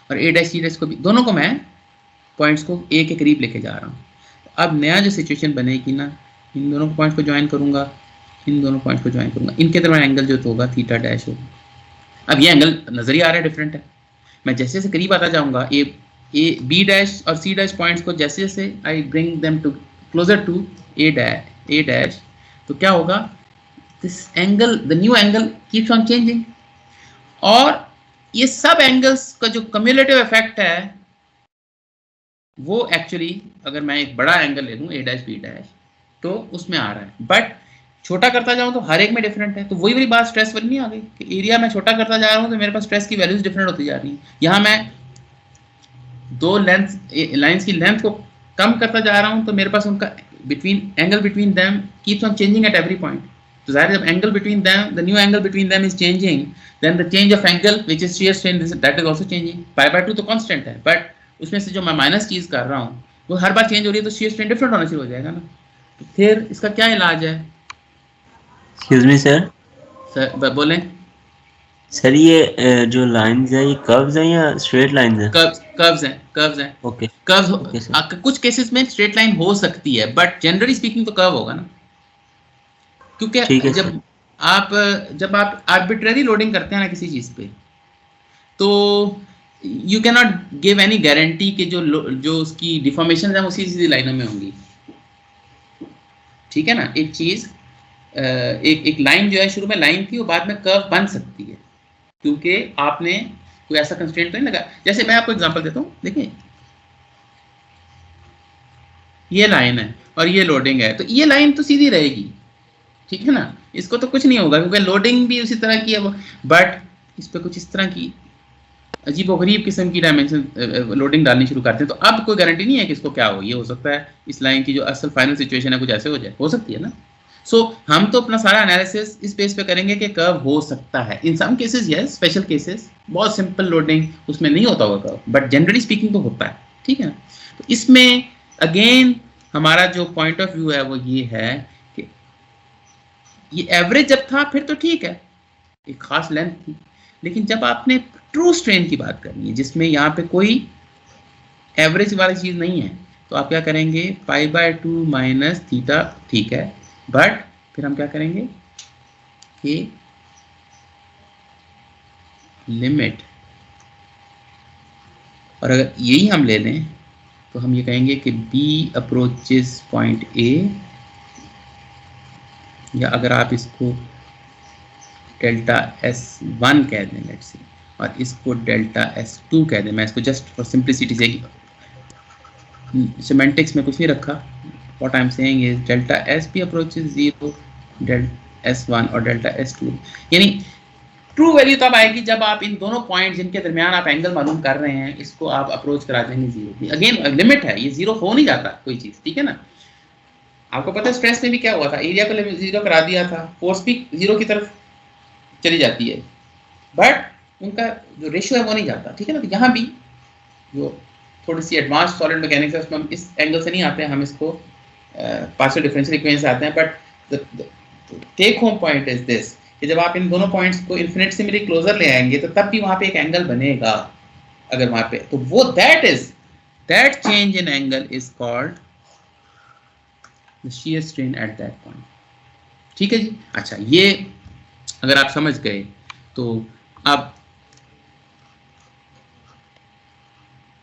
और ए डैश सी डैश को भी, दोनों को मैं पॉइंट्स को ए के करीब लेके जा रहा हूँ। अब नया जो सिचुएशन बनेगी ना, इन दोनों पॉइंट्स को ज्वाइन करूंगा, इन दोनों पॉइंट्स को ज्वाइन करूंगा, इनके दरमियान एंगल जो होगा थीटा डैश होगा। अब ये एंगल नजर ही आ रहा है डिफरेंट है। मैं जैसे जैसे करीब आता जाऊंगा, ए बी डैश और सी डैश पॉइंट्स को जैसे जैसे I bring them to closer to A dash, तो क्या होगा, this angle, the new angle keeps on changing. और ये सब एंगल्स का जो कम्युलेटिव इफेक्ट है वो एक्चुअली, अगर मैं एक बड़ा एंगल ले लूं ए डैश बी डैश, तो उसमें आ रहा है, बट छोटा करता जाऊं तो हर एक में डिफरेंट है। तो वही वाली बात स्ट्रेस वाली नहीं आ गई कि एरिया में छोटा करता जा रहा हूं तो मेरे पास स्ट्रेस की वैल्यूज डिफरेंट होती जा रही हैं। यहाँ मैं दो लाइंस की लेंथ को कम करता जा रहा हूं तो मेरे पास उनका angle between them keeps on changing at every point. तो जाहिर है जब angle between them, the new angle between them is changing, then the change of angle which is shear strain, that is also changing. π/2 तो कांस्टेंट है, बट उसमें से जो मैं माइनस चीज कर रहा हूँ वो हर बार चेंज हो रही है, तो शियर स्ट्रेन डिफरेंट होना शुरू हो जाएगा ना। तो फिर इसका क्या इलाज है? एक्सक्यूज मी सर, बोलें सर ये जो लाइंस है ये कर्व्स हैं या स्ट्रेट लाइंस हैं? कर्व्स हैं। ओके, कर्व्स कुछ केसेस में स्ट्रेट लाइन हो सकती है, बट जनरली स्पीकिंग तो कर्व होगा ना, क्योंकि जब आप आर्बिट्ररी लोडिंग करते हैं ना किसी चीज पे, तो you can not give any guarantee कि जो उसकी डिफॉर्मेशन है उसी सीधी लाइनों में होंगी, ठीक है ना। एक चीज एक लाइन जो है शुरू में लाइन थी, वो बाद में कर्व बन सकती है, क्योंकि आपने कोई ऐसा कंस्ट्रेंट तो नहीं लगा। जैसे मैं आपको एग्जांपल देता हूँ, देखिए ये लाइन है और ये लोडिंग है, तो ये लाइन तो सीधी रहेगी, ठीक है ना, इसको तो कुछ नहीं होगा क्योंकि लोडिंग भी उसी तरह की है, बट इस पर कुछ इस तरह की अजीबोगरीब किस्म की डायमेंशन लोडिंग डालनी शुरू करते हैं, तो अब कोई गारंटी नहीं है कि इसको क्या हो। ये हो सकता है इस लाइन की जो असल फाइनल सिचुएशन है कुछ ऐसे हो जाए, हो सकती है ना। सो हम तो अपना सारा एनालिसिस इस बेस पे करेंगे कि कर्व हो सकता है। In some cases yes, special cases, बहुत सिंपल लोडिंग उसमें नहीं होता होगा कर्व, बट जनरली स्पीकिंग तो होता है, ठीक है ना। तो इसमें अगेन हमारा जो पॉइंट ऑफ व्यू है वो ये है कि ये एवरेज जब था फिर तो ठीक है, एक खास लेंथ थी, लेकिन जब आपने ट्रू स्ट्रेन की बात करनी है जिसमें यहाँ पे कोई एवरेज वाली चीज नहीं है, तो आप क्या करेंगे, π/2 माइनस थीटा, ठीक है, बट फिर हम क्या करेंगे कि लिमिट, और अगर यही हम ले लें तो हम ये कहेंगे कि B अप्रोचेस पॉइंट A, या अगर आप इसको डेल्टा S1 कह दें लेट्स से, और इसको डेल्टा S2 कह दें, मैं इसको जस्ट फॉर सिंप्लिसिटी से, सिमेंटिक्स में कुछ नहीं रखा, what I am saying is delta S भी अप्रोचेस 0, डेल्टा S1 और डेल्टा S2, यानी ट्रू वैल्यू तब आएगी जब आप इन दोनों पॉइंट जिनके दरमियान आप एंगल मालूम कर रहे हैं इसको आप अप्रोच करा देंगे 0। अगेन लिमिट है, ये 0 हो नहीं जाता कोई चीज, ठीक है ना। आपको पता है स्ट्रेस में भी क्या हुआ था, एरिया को 0 करा दिया था, फोर्स भी 0 की तरफ चली जाती है, बट उनका जो रेशियो है वो नहीं जाता, ठीक है ना। तो यहाँ भी जो थोड़ी सी एडवांस सॉलिड मैकेनिक्स है उसमें हम इस एंगल से नहीं आते हैं, हम इसको पार्शियल डिफरेंशियल इक्वेशन से आते हैं, but take home point is this कि जब आप इन दोनों पॉइंट्स को इन्फिनिट से मेरे क्लोजर ले आएंगे तो तब भी वहां पे एक एंगल बनेगा, अगर वहां पे, तो वो that change in angle is called the shear strain at that point, ठीक है जी। अच्छा, ये अगर आप समझ गए तो अब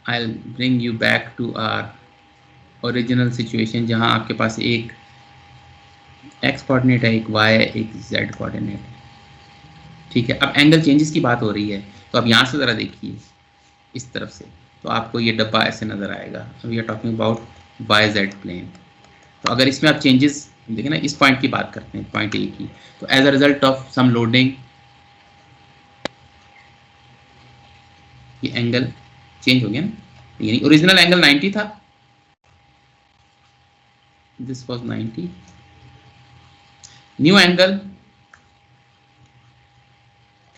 I'll bring you back to our original situation जहां आपके पास एक x कोऑर्डिनेट है, एक y है, एक z कोऑर्डिनेट है, ठीक है। अब एंगल चेंजेस की बात हो रही है, तो अब यहाँ से ज़रा देखिए इस तरफ से, तो आपको ये डब्बा ऐसे नज़र आएगा। We are talking about YZ plane. तो अगर इसमें आप चेंजेस देखें ना, इस पॉइंट की बात करते हैं, पॉइंट A की, तो as a result of some loading ये एंगल चेंज हो गया ना, यानी ओरिजिनल एंगल 90 था, this was 90, new angle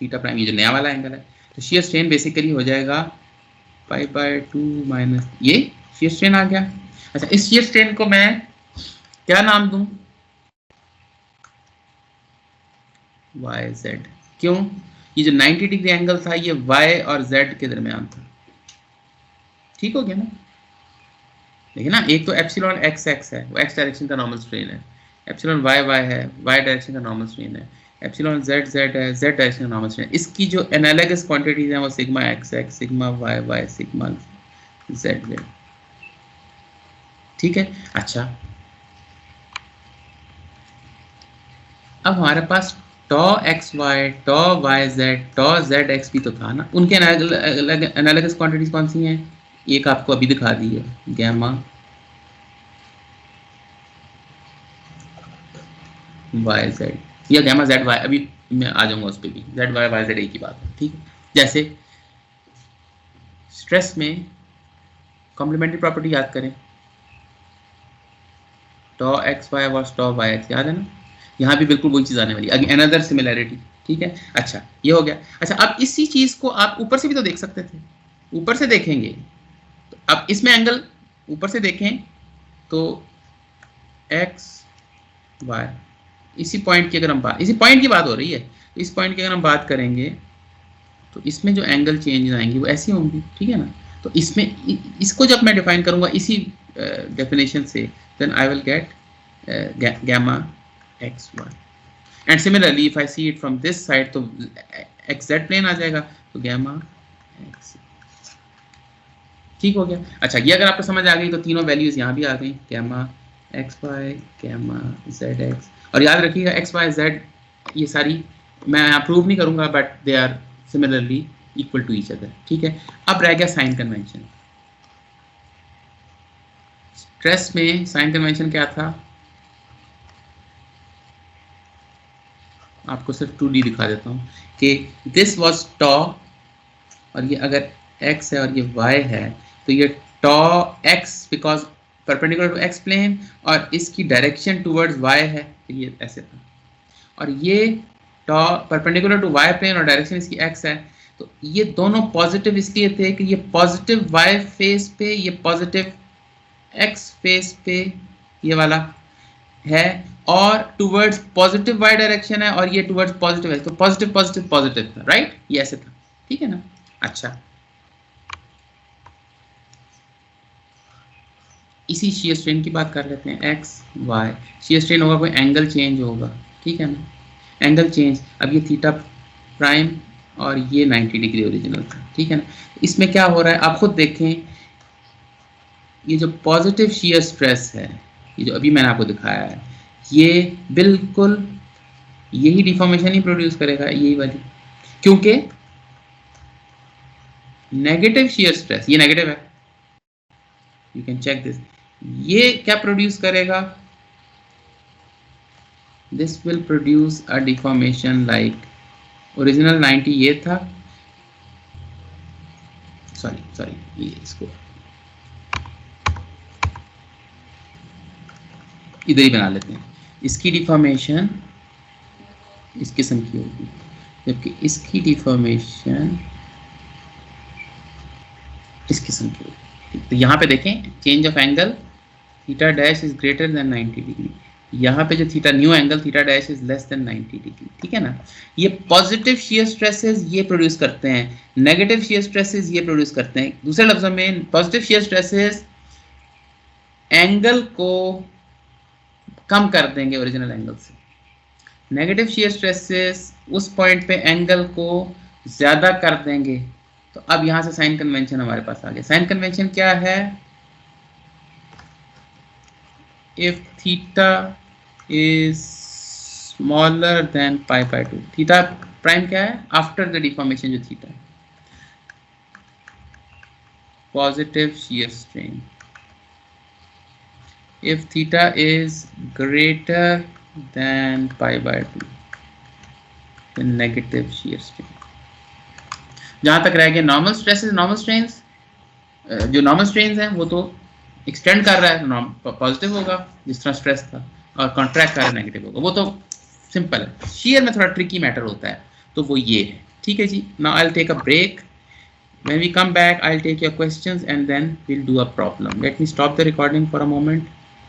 theta prime, ये जो नया वाला एंगल है, तो शियर स्ट्रेन बेसिकली हो जाएगा पाई बाय 2 माइनस, ये शियर स्ट्रेन आ गया। अच्छा, इस शियर स्ट्रेन को मैं क्या नाम दूं, वाई जेड। क्यों, ये जो 90 डिग्री एंगल था ये वाई और जेड के दरमियान था, ठीक हो गया ना। देखिए ना, एक तो एप्सिलॉन एक्स एक्स है, वो एक्स डायरेक्शन का नॉर्मल स्ट्रेन है, एप्सिलॉन वाई वाई है, वाई डायरेक्शन का नॉर्मल स्ट्रेन है, एप्सिलॉन जेड जेड है, जेड डायरेक्शन का नॉर्मल स्ट्रेन। इसकी जो एनालॉगस क्वांटिटीज हैं वो sigma x x, sigma Y Y, sigma Z Z, ठीक है। अच्छा, अब हमारे पास tau x Y, tau Y Z, tau Z X भी तो था ना, उनके एनालॉगस क्वांटिटीज कौन सी हैं, एक आपको अभी दिखा दी है, गैमा वाई जेड या गैमा जेड वाई, अभी मैं आ जाऊंगा उस पर भी, जेड वाई वाई जेड एक ही बात है, ठीक है। जैसे स्ट्रेस में कॉम्प्लीमेंट्री प्रॉपर्टी याद करें, tau x y was tau y x, याद है ना, यहाँ भी बिल्कुल वही चीज आने वाली है, अनदर सिमिलैरिटी, ठीक है। अच्छा, ये हो गया। अच्छा, अब इसी चीज को आप ऊपर से भी तो देख सकते थे, ऊपर से देखेंगे तो अब इसमें एंगल ऊपर से देखें तो एक्स वाई, इसी पॉइंट की अगर हम बात, इसी पॉइंट की बात हो रही है, तो इस पॉइंट की अगर हम बात करेंगे तो इसमें जो एंगल चेंज आएंगी वो ऐसी होंगी, ठीक है ना। तो इसमें इसको जब मैं डिफाइन करूंगा इसी डेफिनेशन से, then I will get gamma X Y, and similarly if I see it from this side तो एक्स जेड प्लेन आ जाएगा, तो गैमा एक्स, ठीक हो गया। अच्छा, ये अगर आपको समझ आ गई तो तीनों वैल्यूज यहाँ भी आ गई, gamma X Y, gamma Z X, और याद रखिएगा एक्स वाई जेड ये सारी मैं यहाँ प्रूव नहीं करूंगा, but they are similarly equal to each other, ठीक है। अब रह गया साइन कन्वेंशन। स्ट्रेस में साइन कन्वेंशन क्या था, आपको सिर्फ 2D दिखा देता हूँ कि दिस वाज टॉ, और ये अगर x है और ये y है, तो ये tau x because perpendicular to x plane, और इसकी डायरेक्शन टुवर्ड्स y है, तो ये ऐसे था, और ये टॉ परपेंडिकुलर टू y प्लेन और डायरेक्शन इसकी x है, तो ये दोनों पॉजिटिव इसलिए थे कि ये पॉजिटिव y फेस पे, ये पॉजिटिव x फेस पे ये वाला है, और टुवर्ड्स पॉजिटिव y डायरेक्शन है, और ये टुवर्ड्स पॉजिटिव है, तो पॉजिटिव पॉजिटिव पॉजिटिव था, राइट, ये ऐसे था, ठीक है ना। अच्छा, इसी शियर स्ट्रेन की बात कर लेते हैं, एक्स वाई शियर स्ट्रेन होगा, कोई एंगल चेंज होगा, ठीक है ना, एंगल चेंज, अब ये थीटा प्राइम और ये 90 डिग्री ओरिजिनल था, ठीक है ना। इसमें क्या हो रहा है आप खुद देखें, ये जो पॉजिटिव शियर स्ट्रेस है, ये जो अभी मैंने आपको दिखाया है, ये बिल्कुल यही डिफॉर्मेशन ही प्रोड्यूस करेगा, यही वाली, क्योंकि नेगेटिव शियर स्ट्रेस, ये नेगेटिव है, यू कैन चेक दिस, ये क्या प्रोड्यूस करेगा, this will produce a deformation like original 90 ये था, सॉरी ये इसको इधर ही बना लेते हैं, इसकी डिफॉर्मेशन इस किस्म की होगी, जबकि इसकी डिफॉर्मेशन इस किस्म की होगी। तो यहाँ पे देखें change of angle, theta dash is greater than 90 degree, यहाँ पे जो theta new angle theta dash is less than 90 degree, ठीक है ना। ये पॉजिटिव शियर स्ट्रेसेस ये प्रोड्यूस करते हैं, नेगेटिव शियर स्ट्रेसेस ये प्रोड्यूस करते हैं। दूसरे लफ्जों में पॉजिटिव शियर स्ट्रेसेस एंगल को कम कर देंगे ओरिजिनल एंगल से, नेगेटिव शियर स्ट्रेसेस उस पॉइंट पे एंगल को ज्यादा कर देंगे। तो अब यहां से साइन कन्वेंशन हमारे पास आ गया। साइन कन्वेंशन क्या है, if theta is smaller than pi by 2, theta prime क्या है आफ्टर द डिफॉर्मेशन, जो थीटा है positive shear strain, if theta is greater than pi by 2 then negative shear strain। जहां तक रह गया नॉर्मल स्ट्रेसेस नॉर्मल स्ट्रेन्स, जो नॉर्मल स्ट्रेन है वो तो एक्सटेंड कर रहा है, पॉजिटिव होगा जिस तरह स्ट्रेस था, और कॉन्ट्रैक्ट कर रहा है नेगेटिव होगा। वो तो सिंपल है। शेयर में थोड़ा ट्रिकी मैटर होता है, तो वो ये है। ठीक है जी, now I will take a break. When we come back, I'll take your questions and then we'll do a problem. Let me stop the recording for a moment.